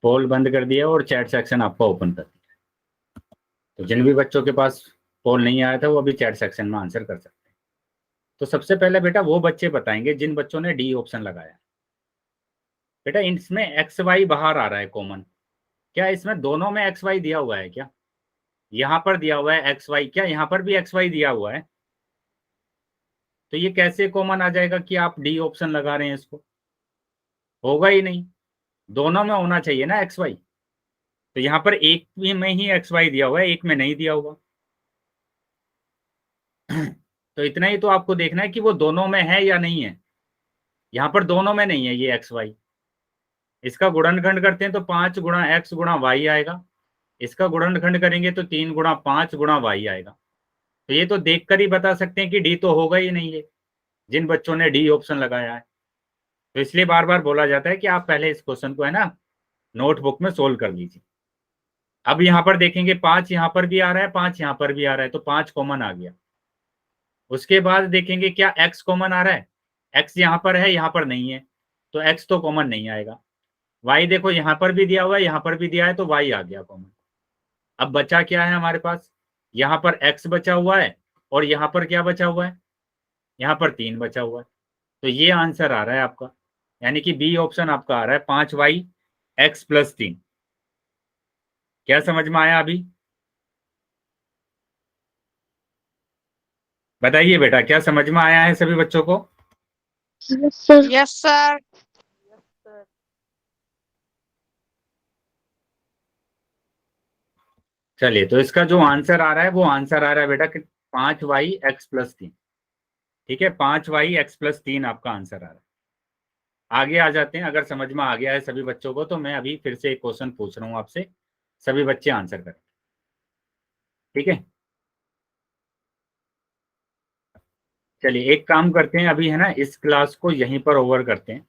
पोल बंद कर दिया और चैट सेक्शन आपका ओपन कर दिया। तो जिन भी बच्चों के पास पोल नहीं आया था वो अभी चैट सेक्शन में आंसर कर सकते हैं। तो सबसे पहले बेटा वो बच्चे बताएंगे जिन बच्चों ने डी ऑप्शन लगाया। बेटा इसमें एक्स वाई बाहर आ रहा है कॉमन, क्या इसमें दोनों में एक्स वाई दिया हुआ है क्या? यहाँ पर दिया हुआ है एक्स वाई, क्या यहाँ पर भी एक्स वाई दिया हुआ है? तो ये कैसे कॉमन आ जाएगा कि आप डी ऑप्शन लगा रहे हैं? इसको होगा ही नहीं, दोनों में होना चाहिए ना एक्स वाई। तो यहाँ पर एक में ही एक्स वाई दिया हुआ है, एक में नहीं दिया हुआ। तो इतना ही तो आपको देखना है कि वो दोनों में है या नहीं है। यहाँ पर दोनों में नहीं है ये एक्स वाई। इसका गुणनखंड करते हैं तो 5 गुणा एक्स गुणा वाई आएगा। इसका गुणनखंड करेंगे तो 3 गुणा 5 गुणा वाई आएगा। तो ये तो देखकर ही बता सकते हैं कि डी तो होगा ही नहीं है, जिन बच्चों ने डी ऑप्शन लगाया है। तो इसलिए बार बार बोला जाता है कि आप पहले इस क्वेश्चन को है ना नोटबुक में सोल्व कर लीजिए। अब यहाँ पर देखेंगे 5 यहाँ पर भी आ रहा है, 5 यहाँ पर भी आ रहा है, तो 5 कॉमन आ गया। उसके बाद देखेंगे क्या x कॉमन आ रहा है? x यहाँ पर है, यहाँ पर नहीं है, तो x तो कॉमन नहीं आएगा। y देखो यहाँ पर भी दिया हुआ है, यहाँ पर भी दिया है, तो y आ गया कॉमन। अब बचा क्या है हमारे पास? यहाँ पर x बचा हुआ है और यहाँ पर क्या बचा हुआ है? यहाँ पर 3 बचा हुआ है। तो ये आंसर आ रहा है आपका, यानी कि बी ऑप्शन आपका आ रहा है 5y x प्लस 3। क्या समझ में आया अभी? बताइए बेटा, क्या समझ में आया है सभी बच्चों को? Yes sir. चलिए, तो इसका जो आंसर आ रहा है वो आंसर आ रहा है बेटा कि 5y(x+3). ठीक है, 5y(x+3) आपका आंसर आ रहा है। आगे आ जाते हैं। अगर समझ में आ गया है सभी बच्चों को तो मैं अभी फिर से एक क्वेश्चन पूछ रहा हूँ आपसे, सभी बच्चे आंसर करें। ठीक है, चलिए एक काम करते हैं, अभी है ना इस क्लास को यहीं पर ओवर करते हैं।